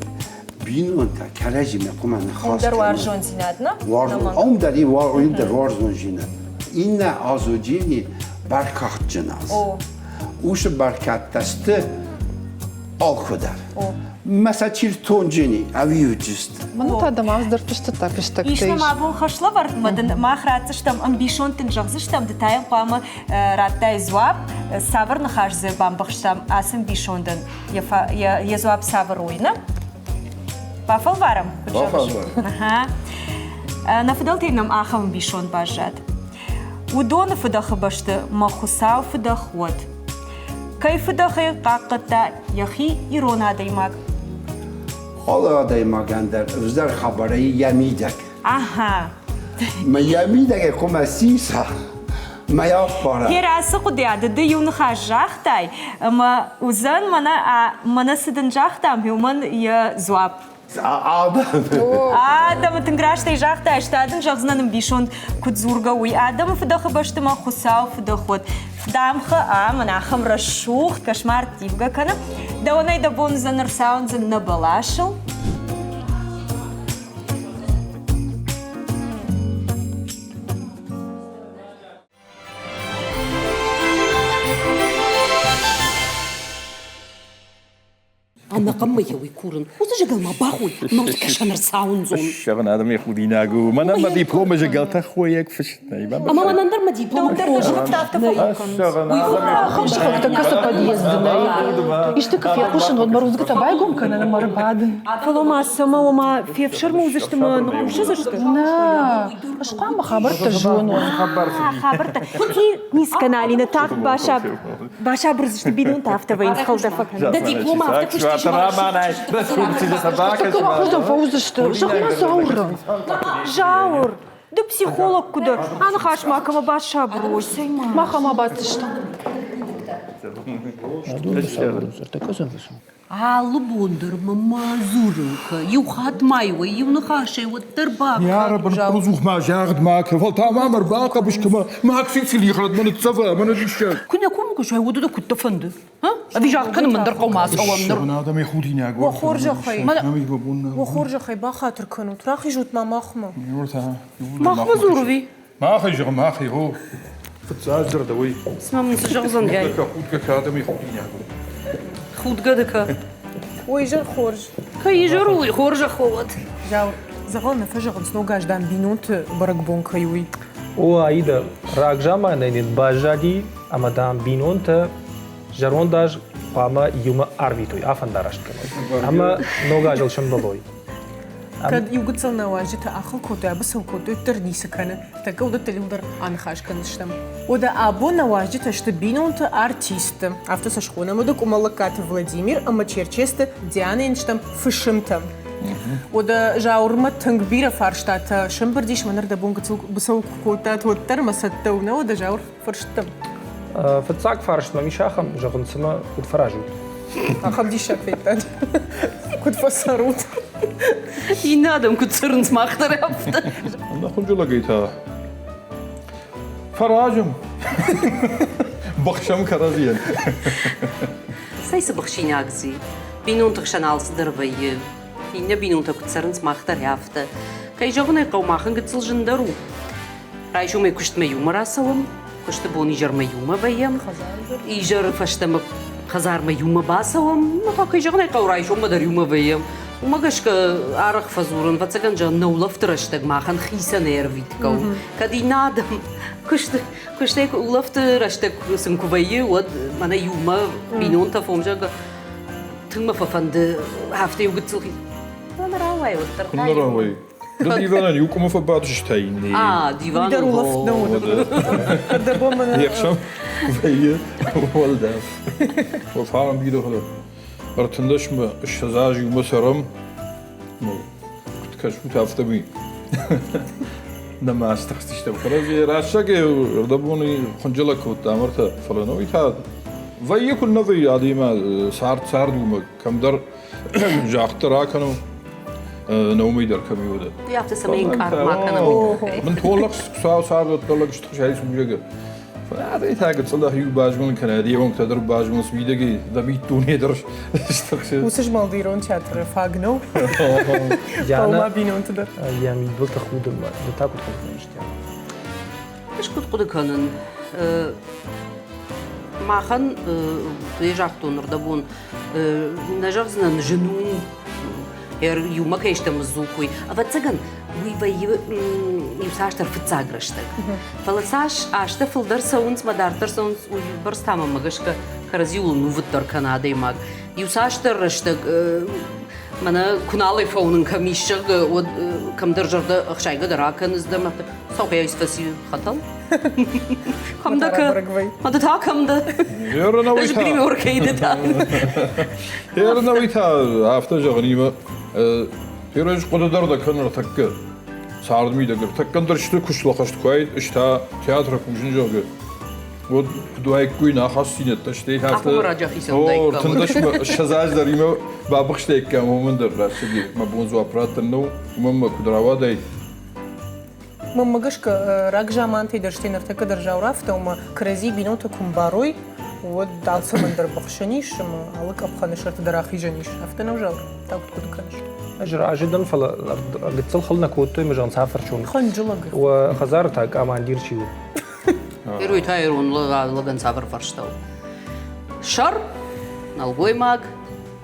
بينون تا كراجي مقوم أنا خاص در وارجون زيناتنا وارجون داري وارجون در وارجون زينات إنا آزوجيني بركات جناز وش بركات تست آل خدر مثلا چیر تونجینی اویو جست من تادم از در پشت ایش ما بون خشلا ورد مدن ما خراتشتم امبیشون تنجغزشتم دتایم قام راتای زواب سافر نخاش زبان بخشتم اسم بیشوندن یا زواب سافروینا بافل وارم نفضل تینم آخم بیشون باجد ودون فدخ بشت ما خساو فدخ ود كيف دخل قاقتا يخي يرونا ديماغ حالا ديماغ اندر وزر خبره يميدك ما يميدك كما سيسا ما يافارا هي راسه قد يعدد يون خاجاختاي ما وزن منا سدن جاختام هيومن يا زواب آدم تنقراش تيجاخ تاشتادن شخصنا نبيشون كتزورغا وي آدم فدخ بشت ما خساو فدخوت فدامخ من آخم رشوخ كشمار تيبغا كنا دوناي دبون زن رساون زن نبلاشل أنا قمي ويكورن وتجعل ما باخوي ما تكشن رساون زون شغل هذا ما يخودي ناقو ما أنا ما ديبلوم جعلت أخويك فشتني أما ما نندر ما ديبلوم خمس خلت كسب подъездной يشتكي في قوش نود مروز قطع بايقوم كان أنا مرة بعد فلو ما سما وما في فشر موزشت ما نقوم شو زشت لا مش قام خبرت جون خبرت كنتي نيس كنالي نتاق باشا برزشت بدون تعرف وين خلت فكر ده دبلوم أفتكر ترى ما أنا رسول تيجي سباك خذ فوزشت شغلنا زور جاور ده психолог куда أنا خاش معك ما باشا بروسي ما خما باتشت لبوندر ماما زورك يوخات مايوي يونخاشي والترباب يا رب نروح ما جاغد معك فلتا ما مرباقة بش كما معك في يخلط من التصفى من الشيء كنا كم كشوي ودو كنت فند ها أبي جاك كنا من درقوا ما سوا من هذا ما يخودي ناقو وخرج خي وخرج خي باخاطر كانوا تراخي جوت ما ماخمه ماخمه زوروي ما أخي جغ ما أخي هو فتزاجر دوي اسمع من سجغزن جاي خودك هذا ما يخودي ناقو خود قدك ويجر خرج كي يجروا خرج خوت جاو زغلنا فجغن سنوغاش دام بينوت برقبون كيوي او ايدا راجما نين باجادي اما دام بينونت جرونداج قاما يوم اربيتوي افن دارشت اما نوغاجل شمبلوي كاد يوجد نواجد أخل كوتو بس هو كوتو ترني سكانه تكود التليودر عن خاش كنشتم وده أبو نواجد تشتبينه أنت أرتيست عرفت سشخونه مدك وملكات فلاديمير أما تشيرشست ديانا إنشتم فشمتم وده جاورمة تنكبيرة فارشتات شمبرديش منر دبون كتسوق بسوق كوتات والترمة ستونا وده جاور فرشتم فتساق فارشت ما مش أخم جغن سما كنت فراجو أخم دي شكلت كنت فسروت ينادم كنت سرنس ما اخترفت أنا خنجو لقيتها Farajım. Bakşam karaziyen. Sayısı bakşin ağzı. Binun tıkşan alsı dırvayı. Yine binun takıtsarın smaktar yaptı. Kayjağına kavmağın gıtsıl jındaru. Rayşume kuştma yumarasavım. Kuştu boni jarma yuma bayam. İjar faştama kazarma yuma basavım. Maka kayjağına kavrayşume dar yuma bayam. Umagaşka araq fazurun vatsaganca naulaftırıştık mağın xisa nervitkau. Kadi nadam kuştek ulaftırıştık sınkubayı o mana yuma binon tafomca tınma fafandı hafta yugutsul. Naravay otur. Naravay. De divanen ju kommer för bad stein. Divan. Wieder ulaft nodig. Kada bo mana. Yakşam veyi valda. Ve falan bir de Artındaş mı şazaj yuma saram. Kaç bu hafta mı? Nama astık işte bu kadar. Raşa ki orada bunu konjala kutta amarta falan o ita. Veyi kulna veyi adima sart yuma kamdar jahtır akanım. نومي در كم يودا. يا تسمين كار ما كان ممكن. من تولق صار تولق اشتغل شيء اسمه جاك. فهذا يتاقد صلاح يو باجمن كندي وان تقدر باجمن سويدجي ذبيت توني درش اشتغل. وسش مالديرون تشاتر فاغنو. ما بينون تدر. يعني دول تخود ما تاكل خود نشتي. ايش كنت قد كانن ما خن يجاكتون ردبون نجرزنا جنون يوم ما كيشتم الزوكوي أفتسجن ويبي يوساشتر في التاجرشتك فلساش أشتفل درسونس ما دارترسونس ويبرس تمام مجشك كرزيول نوفتر كنادي ماج يوساشتر رشتك منا كنالي فونن كميشك وكم درجة ده أخشاي قدر أكن إزدم سوق يسفسي خطل كم ده ما ده كم ده يرنا إيش بريمي وركيد ده يرنا ويتا هفته جغنيمة يرج قدر ده كنر تك ساردمي ده تكندر شتى كشلقشت كويت اشتا تياتر كوجن جوجر و دواي كوينا خاصينه تشتي هفته او تندش شزاج دريمه بابخشتي كم من در راسي ما بونزو ابراتنو مم كدراوا داي ممگشک راگجا مانتی درشتی نرتک در جورافت وما کرزی بینوت کمباروی و دال سمندر بخشنیش ما علق أبخان شرط دراخي جنيش أفتنا وجور تاكل كده كنش أجرا جدا فلا قتصل خلنا كوتو مجان سافر شون خنجلق وخزارتك أمان دير شيو يروي تايرون لغن سافر فرشتو شر نلقوي ماك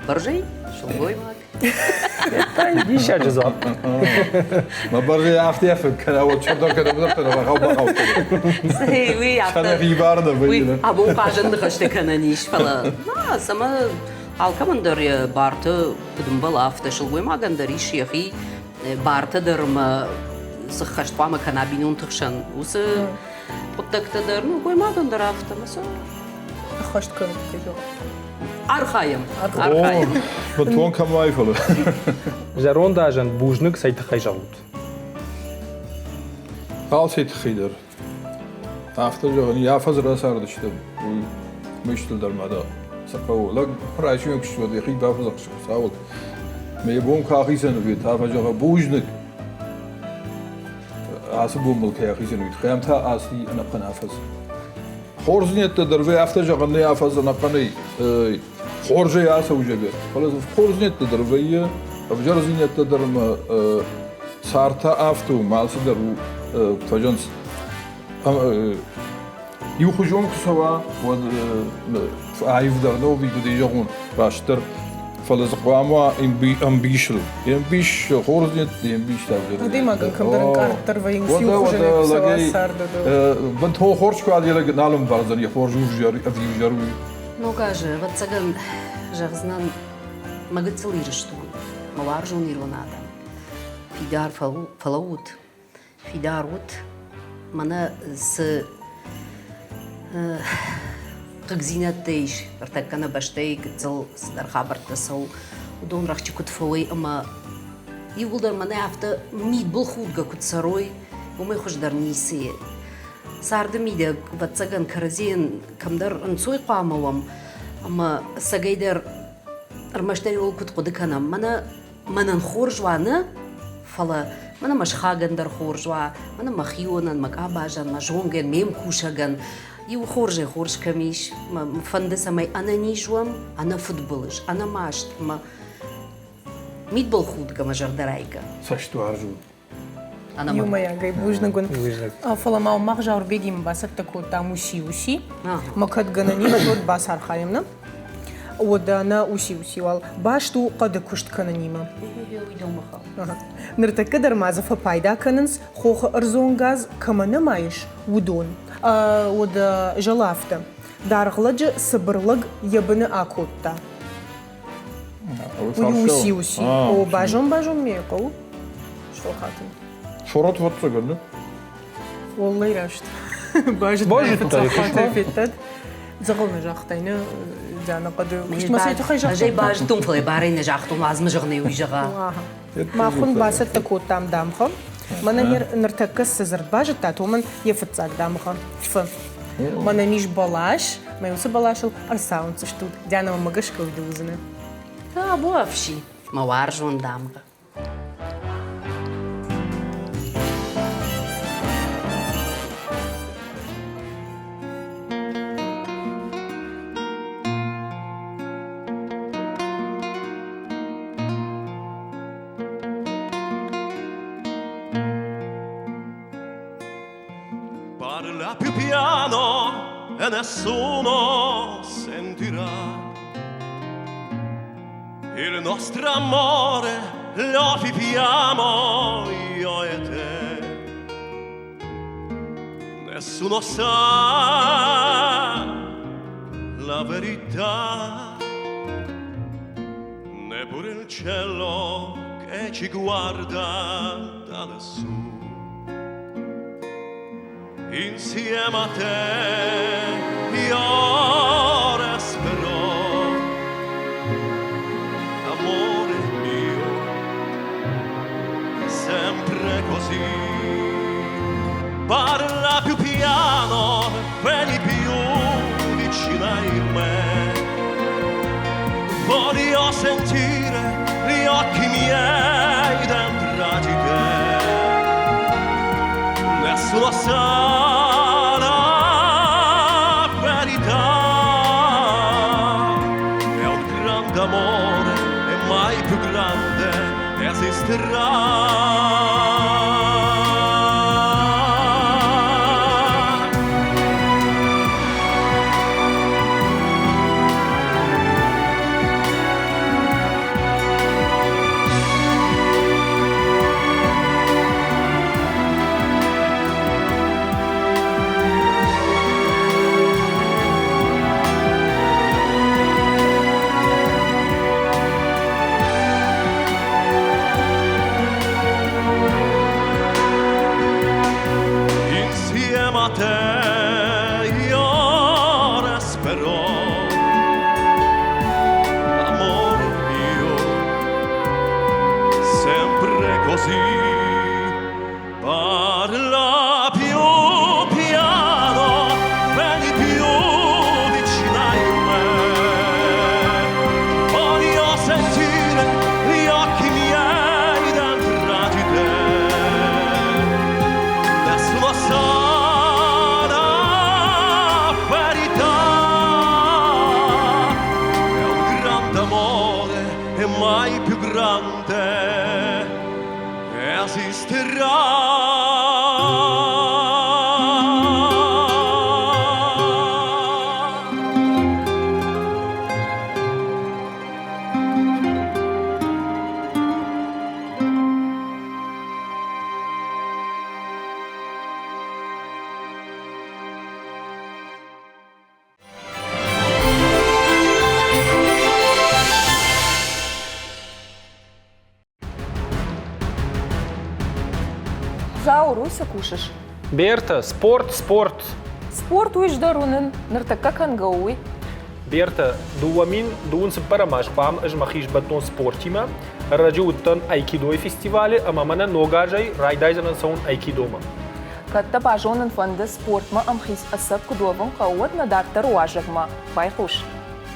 برجي شلقوي ماك ديش أجزاء ما برجي عفتي أفك كان أول شهر كده بدرت أنا بخاف صحيح وي أنا في باردة وي أبو قاجن دخشت كنانيش فلا ما سما على در بارت بدم بلا أفتش الوي ما قندريش يا أخي بارت در ما سخشت قام كنا بينون تخشن وس قدك تدر نو ما قندر أفت مسا خشت كنو كيجو أرخايم بتوان كم وايفل جارون داجن بوجنك سيت خيجاوت قال سيت خيدر أفتر جوني يا فزر صار دشتم ومشتل در ماذا سقوا لق رايش يوم كشوا دي خيب بافزق ساول ما يبون كاخي سنة بيت أفجع بوجنك عصبهم بالكاخي سنة بيت خيامتها أصلي أنا قنافز خورزني تدربي أفتر جغني أفز أنا قني خورجي يا سوجبه خلاص خورزني تدربي أفجرزني تدرم سارتا أفتو مال صدر فجنس يخرجون كسوا و عايف درنو بيجودي يجون باشتر فلزق واموا امبيشل امبيش خورزني امبيش تابجر ديما كم درن كارتر وين سيو خجني سوا سارد بنت هو خورج قال يلا نالم برزن يخرجوا جاري افيو جارو Ну каже, вот цаган жагзнан магацилир что маларжун ирванада. Фидар фалаут. Фидарут мана с قزينات تيش ارتكنا بشتي كتل در خبر تسو ودون رخ كنت فوي اما يقول در منا هفته ميد بالخود كنت سروي وما يخش در نيسي صارد ميدا واتسجن كرزين كم در انسوي قاموام اما سجيدر ارمشتري ول كنت قد كنا منا نخرج وانا فلا Mana mas hagan dar khorjwa, mana makhiyonan makabajan, majongen, mem kushagan. Eu khorj kamish, ma fanda samay ana nijwam, ana futbolish, ana masht, ma mitbol khudga ma jardaraiga. Сашту аржу. Юма я гай бужнагун. Фаламау махжар бегим басат тако там уси. Макат ганани вот басар харимна. ودانا وسي وال باشتو قد كشت كننيما نرتك قدر ما زف بايدا كننس خوخ ارزون غاز كمان مايش ودون ود جلافتا دارغلج صبرلج يبن اكوتا وسي او باجون ميقو شو خاتم شورت واتسا قلنا والله راشت باجت فيتت زغل نجاختينا جانا قدر مش مسيت خيجا جاي باجتم فلي باري نجاختم لازم جغني ويجغا ما خون باسط تكو تام دامخم منامير نرتكس زر باجت تاتومن يفتزاك دامخم مناميش بلاش ما يوسف بلاشل ارساون تشتود جانا مغشكو دوزنا بو افشي ما وارجون دامغا Parla più piano e nessuno sentirà il nostro amore, lo viviamo io e te. Nessuno sa la verità, neppure il cielo che ci guarda da lassù. Insieme a te io resterò, amore mio, sempre così. Parla più piano, vieni più vicino a me. Voglio sentire gli occhi miei dentro di te. Nessuno sa la verità, è un grande amore e mai più grande esisterà. Жауруйся кушаш. Берта, спорт. Спорт уйш дарунын, ныртакка кангауй. Берта, дуамин, дуун сыппара машпам, аж махиш батон спортима, раджуттан айкидой фестивале, а мамана ногажай райдайзанан сон айкидома. Катта бажонын фанды спортма амхис асап кудовын кауат на дартар уажагма. Байхуш.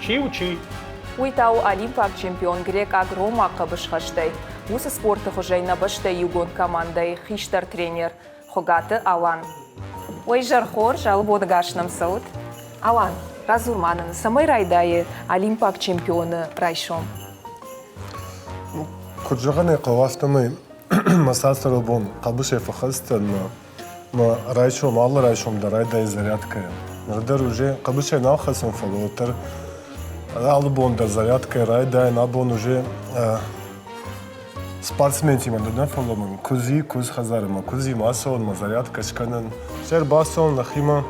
Чи. Уйтау олимпак чемпион грек агрома кабыш хаштай. Усы спорты хожайна башта югон командой хиштар тренер Хогаты Алан. Ой жархор жалбы одгашным саут. Алан, разурманын самай райдайы олимпак чемпионы райшом. Куджаганы қавастамай масастыры бон қабыше фахастан ма райшом алла райшом да райдай зарядка. Надар уже қабыше нахасан фалотар алла бон да зарядка райдай на бон уже спортсменти ма да фаломан кузи куз хазарма кузи масон ма зарядка шканан шер басон нахима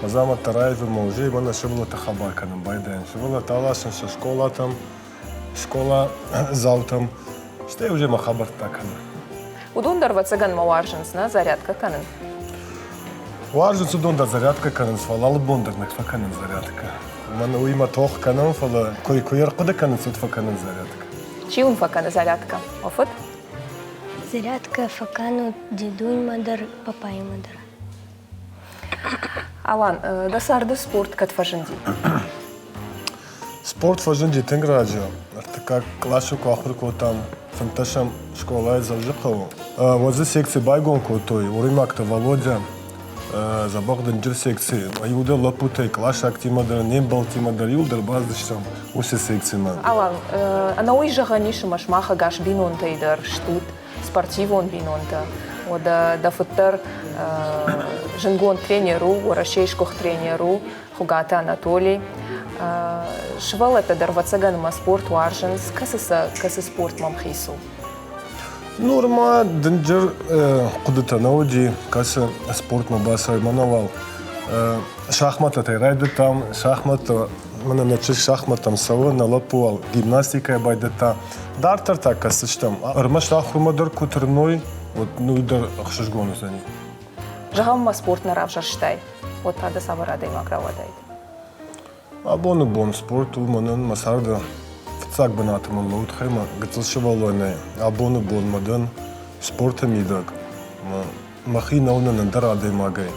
мазама тараевы ма уже мана шибла тахабаканам байдан шибла талашын школа там школа зал там что уже махабар такана. Удундар вацаган маваржинсна зарядка канын. Варжинс удундар зарядка канын свалал бондар накфаканын зарядка. Мана уйма тох канын фала кой-койер куда канын сутфаканын зарядка. Чиун факаны зарядка? Офыт? Зарядка факану дедуй мадар, папай мадар. Алан, дасарды спорт кат фажинди. Спорт фажинди тенграджа. Така клашу кахурко там фанташам школа залжикал. Возле секции байгон котой, уримак-то Володя, за Богдан джир секции. Аюда лапутай, клаш актимадар, не был тимадар, юлдар баздыштам, усе секции ман. Алан, на уйжага нишимаш маха гаш бинон тейдер, штут, спортивон бинонта. Ода да футтар жингон тренеру, урашейшкох тренеру, Хугата Анатолий. Швал это дарвацаган ма спорт варжинс, касы спорт мам хису. Норма динджер кудата науди, касы спорт ма басай манавал. Шахмат это райды там, шахмат мана начи шахматам сава налапуал, гимнастика байдата. Дартар так касы штам. Армаш ахрумадар кутерной, вот ну идар ахшишгону зани. Жагам ма спорт наравжар штай. Вот тада саварадай макравадайд. Абону бон спорту манан масарда фцак банатам лоут хайма гатылшывалоне абону бон мадан спорта мидаг махи науна нандарадай магай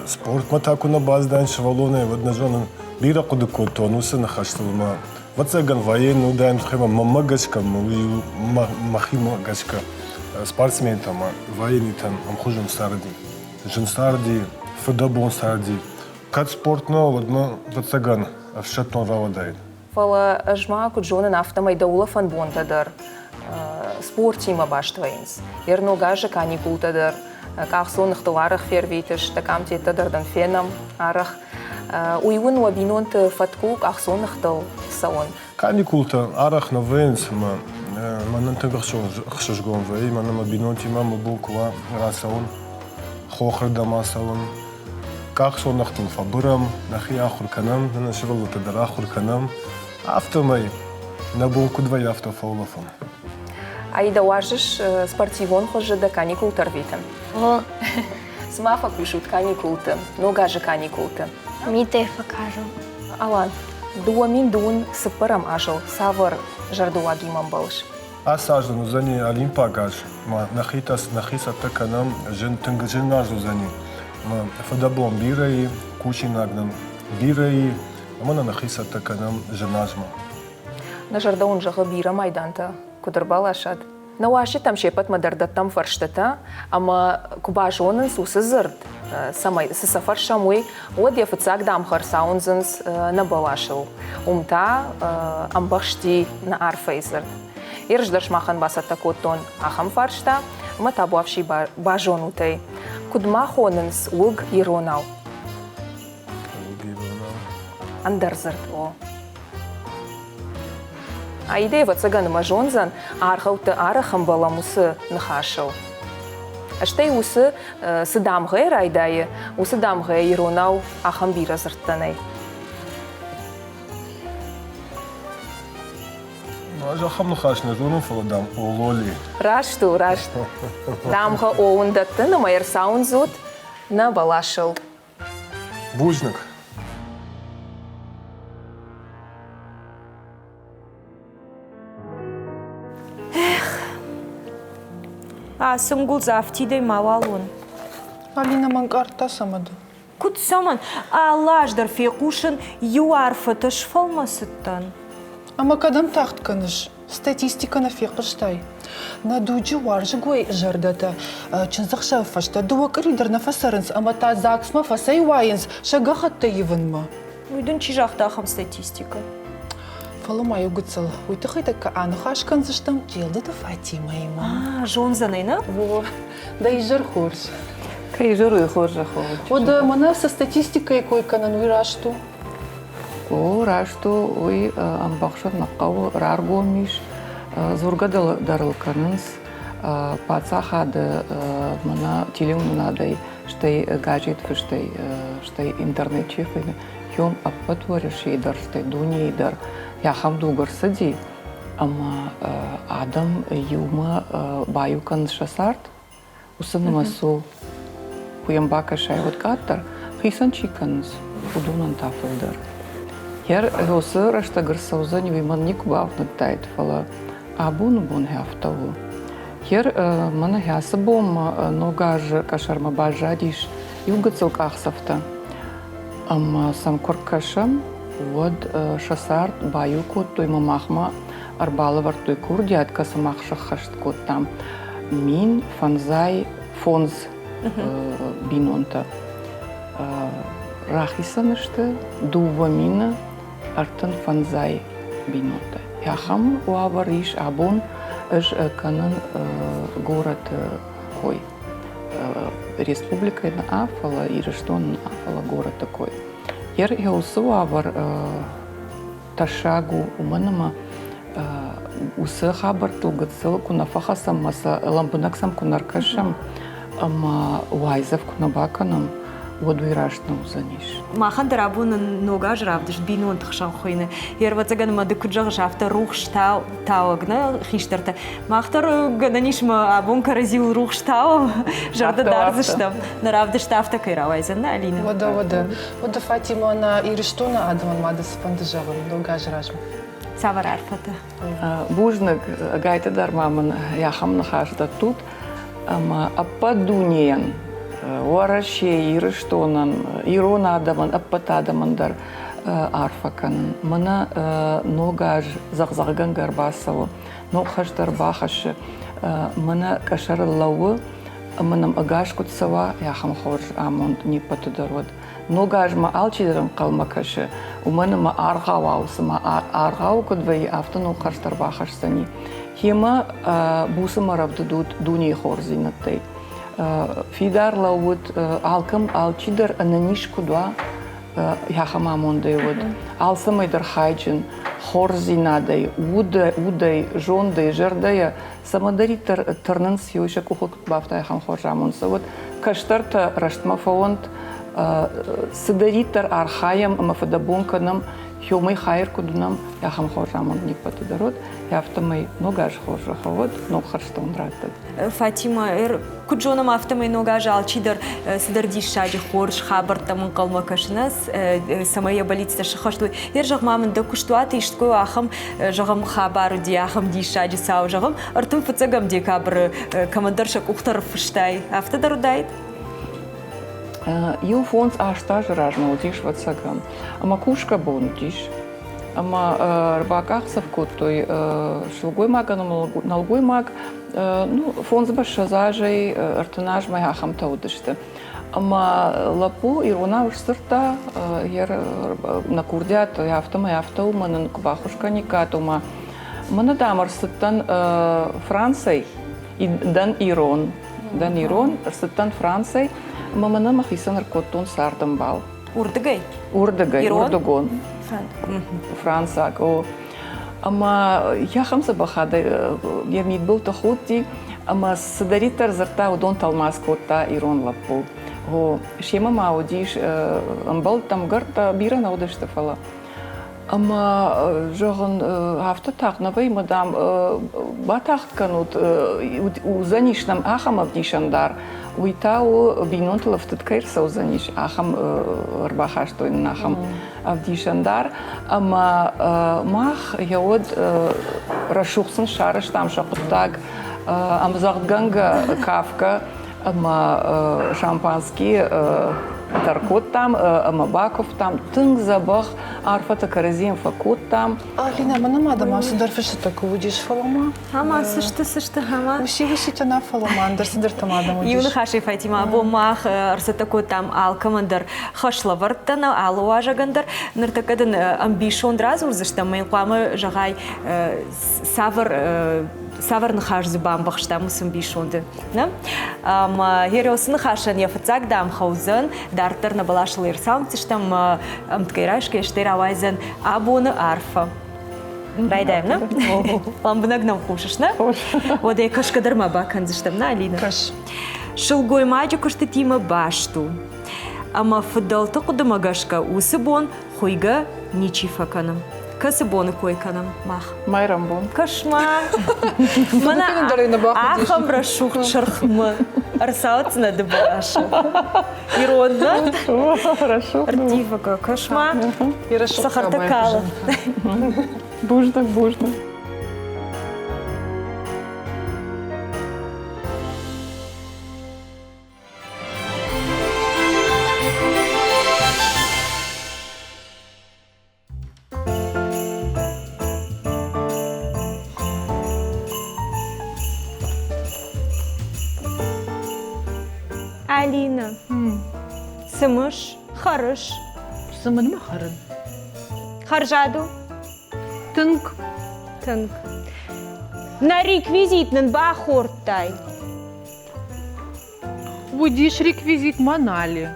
спорт матаку на баздан швалоне воднажон бира кудуко тонуса на хаштылма вацаган военну дан хайма мамагачка махи магачка спортсмен там военный там амхужун сарди жин сарди фудабон сарди Кат спортно, водно вацаган, в шатон равадайд. Фала жма куджона нафта майдаула фан бонтадар, спортима баштвайнс. Ерно гажа каникултадар, кахсон хтоварах фервитеш, такам тетадар дан фенам арах. Уйвун вабинонт фатку кахсон хтов саон. Каникулта арах на вейнс, манан тегахшо хшашгон вей, манан вабинонти мама буква расаон, хохр дама саон. Как сон нахтун фабурам, нахи ахур канам, на шевелу тадар ахур канам, автомай, на бунку двоя автофаулафон. Аида важиш спортивон хоже да каникул тарвитен. О. Смафа пишут каникулты, нога же каникулты. Мите покажу. Алан, дуамин дун сыпарам ажил, савар жардуа гимам балыш. А саждану зани олимпагаж, ма нахиса таканам, жен тынгажинажу зани. Фадабом бирай, кучи нагнам бирай, мана нахиса таканам женажма. На жардаун жага бира майданта, кударбал ашад. На ваши там шепат мадардаттам фарштата, ама кубажонын сусы зырд, самай сысафар шамуй, од я фыцак дамхар саунзынс на балашыл. Умта амбахшти на арфейзырд. Ирждар шмахан басата котон ахам фаршта, ма табуавши бажонутай. Кудма хонынс уг иронал. Андарзырд о. Айдей вацаган мажонзан архауты арахам баламусы нахашыл. Аштей усы сыдамгай райдайы, усы дамгай иронал ахам биразырттанай. Ажахам нахашны зунун фаладам ололи. Рашту. Дамга оундатты на майер саунзут на балашыл. Бужник. Сымгул зафтидей мавалун. Алина манкарта самаду. Кут саман, алаждар фекушын юар фотош фалмасыттан. Ама кадам тахт каныш. Статистика на фикштай. На дуджи варжгой жардата. Чензахша фашта дуакридер на фасаренс, амата заксма фасай вайенс, шагахатта ивенма. Уйдун чижахтахам статистика. Фаломай угцал. Уйтахай така анхашкан заштам челдата Фатима има. Жонзанайна? Во. Да и жархорс. Кай жару и хоржа хович. Ода мана со статистикой койканан уирашту. О, рашту уй амбахшат нақау раргомиш. Зурга дарылканынс. Пацахады мана телемунадай, штай гаджет фыштай, штай интернет чефайны. Хём аппатвориш ейдар, штай дуни ейдар. Яхам дугар сади. Ама адам юма баюкан шасарт. Усанамасу. Хуямбака шайват каттар. Хисан чиканс. Удунан тафылдар. Яр госы раштагар саузани виман никубавнат тайт фала. Абун хяфтаву. Яр мана хясабом ногаж кашарма бажадиш. Югацил кахсафта. Ама сам коркашам вот шасарт баюку той мамахма арбалавар той курдиат касамахша хашткот там. Мин фанзай фонз бинонта. Рахисанышты дувамина артын фанзай бинонта. Яхам уавариш абон эш канын город кой. Республика на Афала и Рештон Афала город такой. Яр яусуавар ташагу уманама усы хабар тулгацыл кунафахасам маса ламбунаксам кунаркашам ама уайзав кунабаканам водуирашна узаниш. Махан дарабун нога жравдыш бинон тхшан хойны. Ервацаган мады куджаг жавта рухштау таугна хиштарта. Махтар гананишма абун каразил рухштау жарда дарзыштам. Наравдыш тафта кайравайзан Алина. Вода. Вода Фатима на Ириштона адаман мадас фандажаван нога жражма. Савар арфата. Бужнак гайта дармаман яхам нахажда тут ама ападуниен. Уарашей, Ириштонан, Ирона адаман, аппатадамандар арфакан. Мана ногаж загзаган гарбасаву, нохаштар бахаши, мана кашар лаву, манам агаш кутсава, яхам хорж амонд не патударод. Ногаж ма алчидрам калмакаши, у мана ма аргаваус, ма аргау кудвей автону хаштар бахашсани. Хима бусама равдудут дуни хорзинатей. Фидар лаут алкам алчидар ананишку два яхамамондай вот алсамайдар хайджин хорзинадай удай жондай жердая самадаритар тарнанс юша кухок бафта яхам хоржамонса вот каштарта раштмафаунд садаритар архаям мафадабонканам Хёмай хайр кудунам яхам хоржамон не патударот, яфтамай ногаж хоржахавод, но харштон ратад. Фатима, куджонам автомай ногаж алчидар сдардиш шаджи хорж хабар тамон калмакашнас, самая болится шахашту. Жах маман да куштуат иштку ахам жагам хабару ди ахам ди шаджи сау жагам, артум фацагам декабр командаршак ухтар фштай. Автодарудайт. Ю фонс аштаж ражма удиш ватсагам. Ама кушка бондиш. Ама рбаках савкутой шелгой маганом налгой маг. Ну фонс башазажей артанаж майахам таудышты. Ама лапу ирона ушсырта ер на курдят яфтама яфтау манын кбахушка никатума. Мана дамарсыттан Франций и дан Ирон. Дан Ирон сыттан Франций. Мамана махисан аркотон сардам бал. Урдагай? Урдагай, урдагон. Франция. Ама яхам забахада ермит был тахути, ама садаритар зарта удон талмас кота Ирон лапу. Шема маудиш амбал там гарта бира наудештефала. Ама жогон хафта тахнавай мадам батахт канут узанишнам ахамав дишандар. Уитау бинонтла в теткайр саузаниш ахам рбахаштой нахам авдишандар ама мах яод рашухсан шараш там шакутаг амзагданга кавка Ama şampanski tarkut tam, ama bakov tam, tâng zabah arfa takarazin fakut tam. Алина, ма нема да ма сидър фишата кудиш фалама? Ама също хама. Уши тана фалама, андър сидър тама да мудиш. Юна хаши файтима бо мах арсата ко там алкамандър хашлавъртана алуажагандър нъртакаден амбишон дразур заща мен қама жагай савар нахаш зубам бахшта мусым бишонды. На? Ама херосын хашан яфацак дам хаузан дартар на балашыл ирсам тиштам амткайрашки эштер авайзан абуны арфа. Райдаем, на? Ламбынаг нам хушиш, на? Оде кашкадар ма бакан зиштам, на, Алина? Каш. Шылгой маджу каштетима башту. Ама фадалта кудамагашка усыбон хуйга ничи факанам. Касыбоны койканам, мах. Майрамбон. Кашма. Мана ахам рашух чархмы. Арсауцна дебаша. Иронна. Хорошо. Артифака, кашма. Сахартакала. Буждак, буждак. Алина. Сымыш, харыш. Сымын ма харын? Харжаду. Тынк. Тынк. На реквизитнын бахортай. Будиш реквизит манали.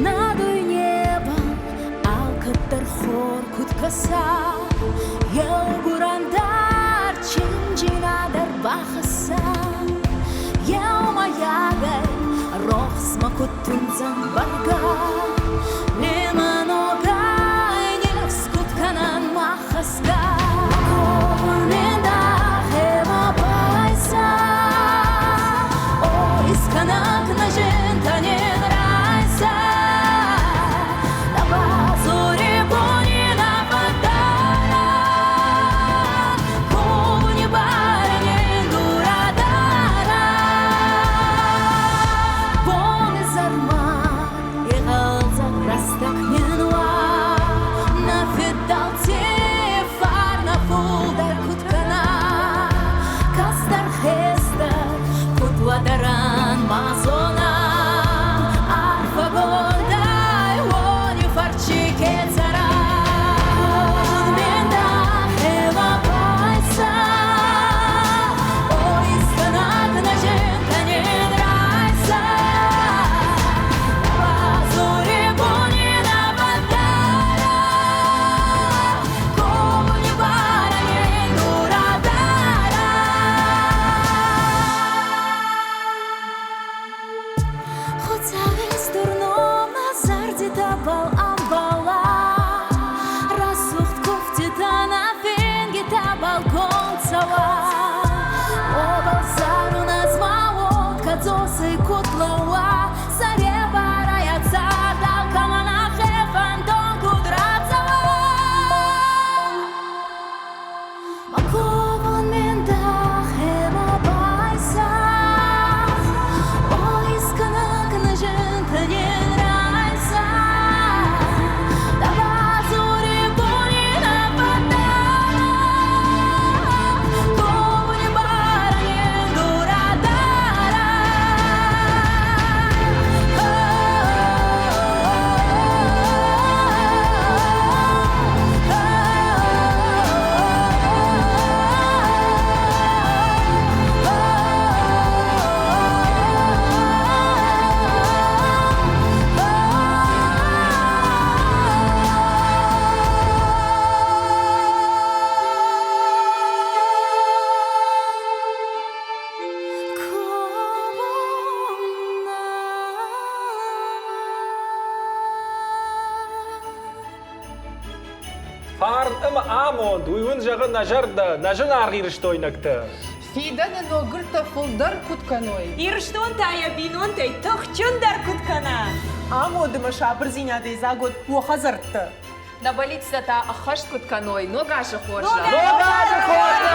Надуй небо, алкаттар хор куткаса, Елгурандар чинжинадар бахаса, Елмаягай, рохсма куттунзан барга, Леманогай, невскутканан махаска, Ковуненда хема байса, О, исканак на жентанен райса, Farn ima amon, duywun jaga najarda, najan argirish toynakta. Фидан ногрта фулдар кутканой. Ирштон тая бинон тай тохчун дар куткана. Амо дымаша брзиня дей за год уахазарты. На болица та ахашт кутканой, ногажа хоржа. Ногажа хоржа!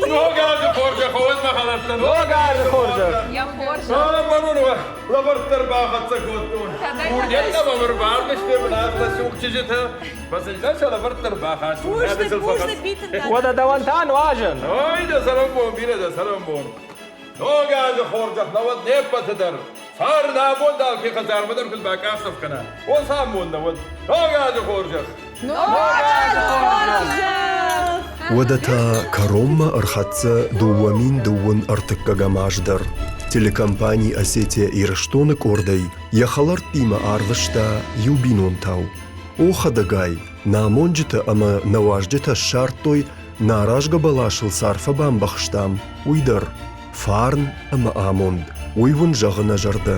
Ногажа хоржа, ховет махалатта. Ногажа хоржа. Я хоржа. Мануну, лабартар бахат сакоттун. Урдетна бамыр бармыш бебнат ласук чижета. Басыльдаш лабартар бахат. Вада давантан важен. Ой, да салам бон, бире да салам бон. Ногажа хоржа, нават непатадар. صار نابون دال في خزار مدر كل باك أصف كنا وصامون دود نوجا خورجة ودتا كروما أرخاتسا دوامين دون أرتكا جماجدر телекомпании Осетия и Ирштоны Кордой яхалар тима арвышта юбинон тау. Охадагай, на амонджита ама наважджита шартой наражга балашыл сарфа бамбахштам уйдар. Фарн ама амонд. Уйвун жағына жарды.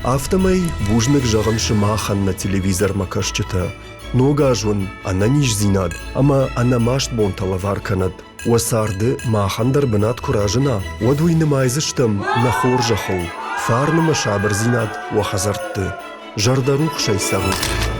Автомай вужнық жағын шымахан на телевизор макашчыта. Ногажвун ана ниш зинад, ама ана машт бонталавар канад. Уасарды махандар бынат куражына. Уадуйны майзыштым на хор жахыл. Фарны машабыр зинад уахазартты. Жардарух шайсағын.